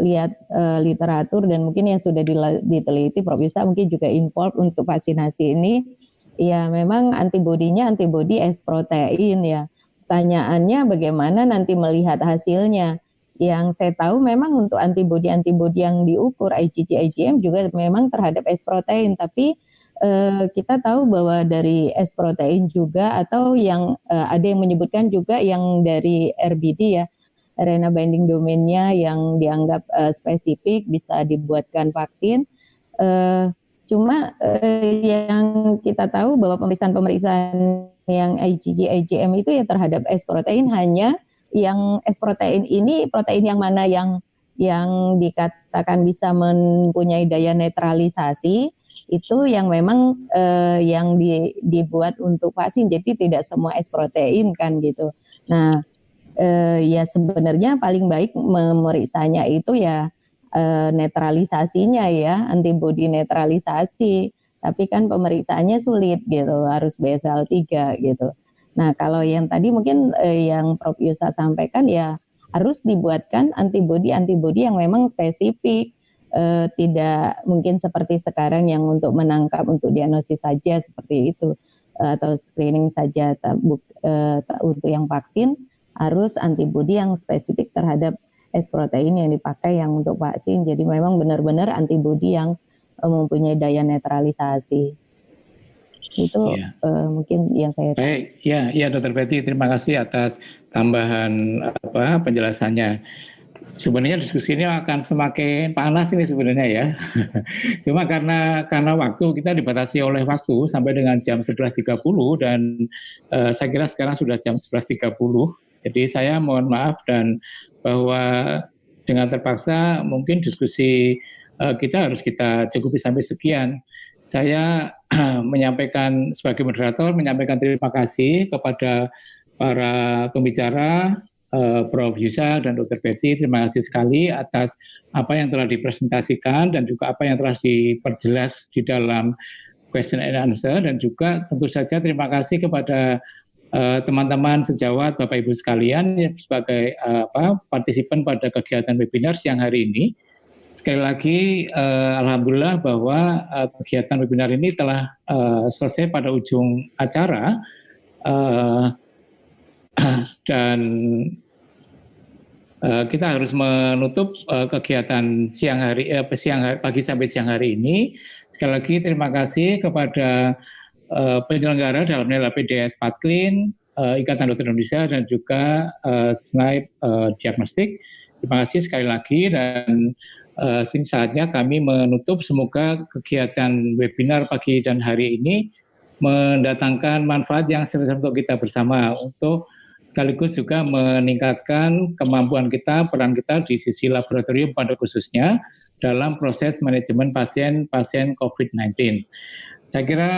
lihat literatur dan mungkin yang sudah diteliti, Prof. Yusak mungkin juga involved untuk vaksinasi ini, ya memang antibodinya antibodi S protein ya. Pertanyaannya bagaimana nanti melihat hasilnya. Yang saya tahu memang untuk antibodi-antibodi yang diukur IgG, IgM juga memang terhadap S protein, tapi kita tahu bahwa dari S protein juga atau yang ada yang menyebutkan juga yang dari RBD ya, RNA binding domain-nya yang dianggap spesifik bisa dibuatkan vaksin. Cuma yang kita tahu bahwa pemeriksaan yang IgG, IgM itu ya terhadap S protein hanya yang S protein ini protein yang mana yang dikatakan bisa mempunyai daya netralisasi itu yang memang yang dibuat untuk vaksin, jadi tidak semua S protein kan gitu. Nah ya sebenarnya paling baik memeriksanya itu ya netralisasinya ya, antibodi netralisasi, tapi kan pemeriksaannya sulit gitu, harus BSL-3 gitu. Nah, kalau yang tadi mungkin yang Prof. Yusak sampaikan ya harus dibuatkan antibodi-antibodi yang memang spesifik, tidak mungkin seperti sekarang yang untuk menangkap untuk diagnosis saja seperti itu atau screening saja. Untuk yang vaksin harus antibodi yang spesifik terhadap S protein yang dipakai yang untuk vaksin. Jadi memang benar-benar antibodi yang mempunyai daya netralisasi. Itu mungkin yang saya tahu. Baik, ya Dr. Betty, terima kasih atas tambahan penjelasannya. Sebenarnya diskusi ini akan semakin panas ini sebenarnya ya. Cuma karena waktu, kita dibatasi oleh waktu sampai dengan jam 11.30 dan saya kira sekarang sudah jam 11.30. Jadi saya mohon maaf dan bahwa dengan terpaksa mungkin diskusi kita harus kita cukupi sampai sekian. Saya menyampaikan sebagai moderator, menyampaikan terima kasih kepada para pembicara, Prof. Yusa dan Dr. Betty, terima kasih sekali atas apa yang telah dipresentasikan dan juga apa yang telah diperjelas di dalam question and answer, dan juga tentu saja terima kasih kepada teman-teman sejawat Bapak Ibu sekalian yang sebagai partisipan pada kegiatan webinar siang hari ini. Sekali lagi alhamdulillah bahwa kegiatan webinar ini telah selesai pada ujung acara. Dan kita harus menutup kegiatan pagi sampai siang hari ini. Sekali lagi terima kasih kepada penyelenggara dalam hal PDS Patklin, Ikatan Dokter Indonesia dan juga SNAIP Diagnostik. Terima kasih sekali lagi dan saatnya kami menutup. Semoga kegiatan webinar pagi dan hari ini mendatangkan manfaat yang sebesar untuk kita bersama, untuk sekaligus juga meningkatkan kemampuan kita, peran kita di sisi laboratorium pada khususnya dalam proses manajemen pasien COVID-19. Saya kira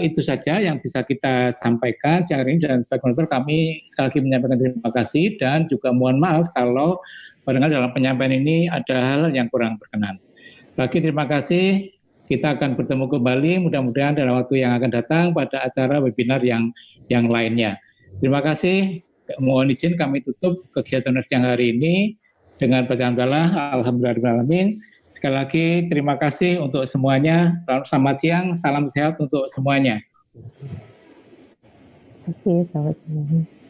itu saja yang bisa kita sampaikan siang hari ini, dan sebagai moderator kami sekali lagi menyampaikan terima kasih dan juga mohon maaf kalau barangkali dalam penyampaian ini ada hal yang kurang berkenan. Sekali lagi terima kasih. Kita akan bertemu kembali mudah-mudahan dalam waktu yang akan datang pada acara webinar yang lainnya. Terima kasih. Mohon izin kami tutup kegiatan siang hari ini dengan bacaan doa alhamdulillahirrahmanirrahim. Sekali lagi terima kasih untuk semuanya. Selamat siang, salam sehat untuk semuanya. Terima kasih, selamat siang.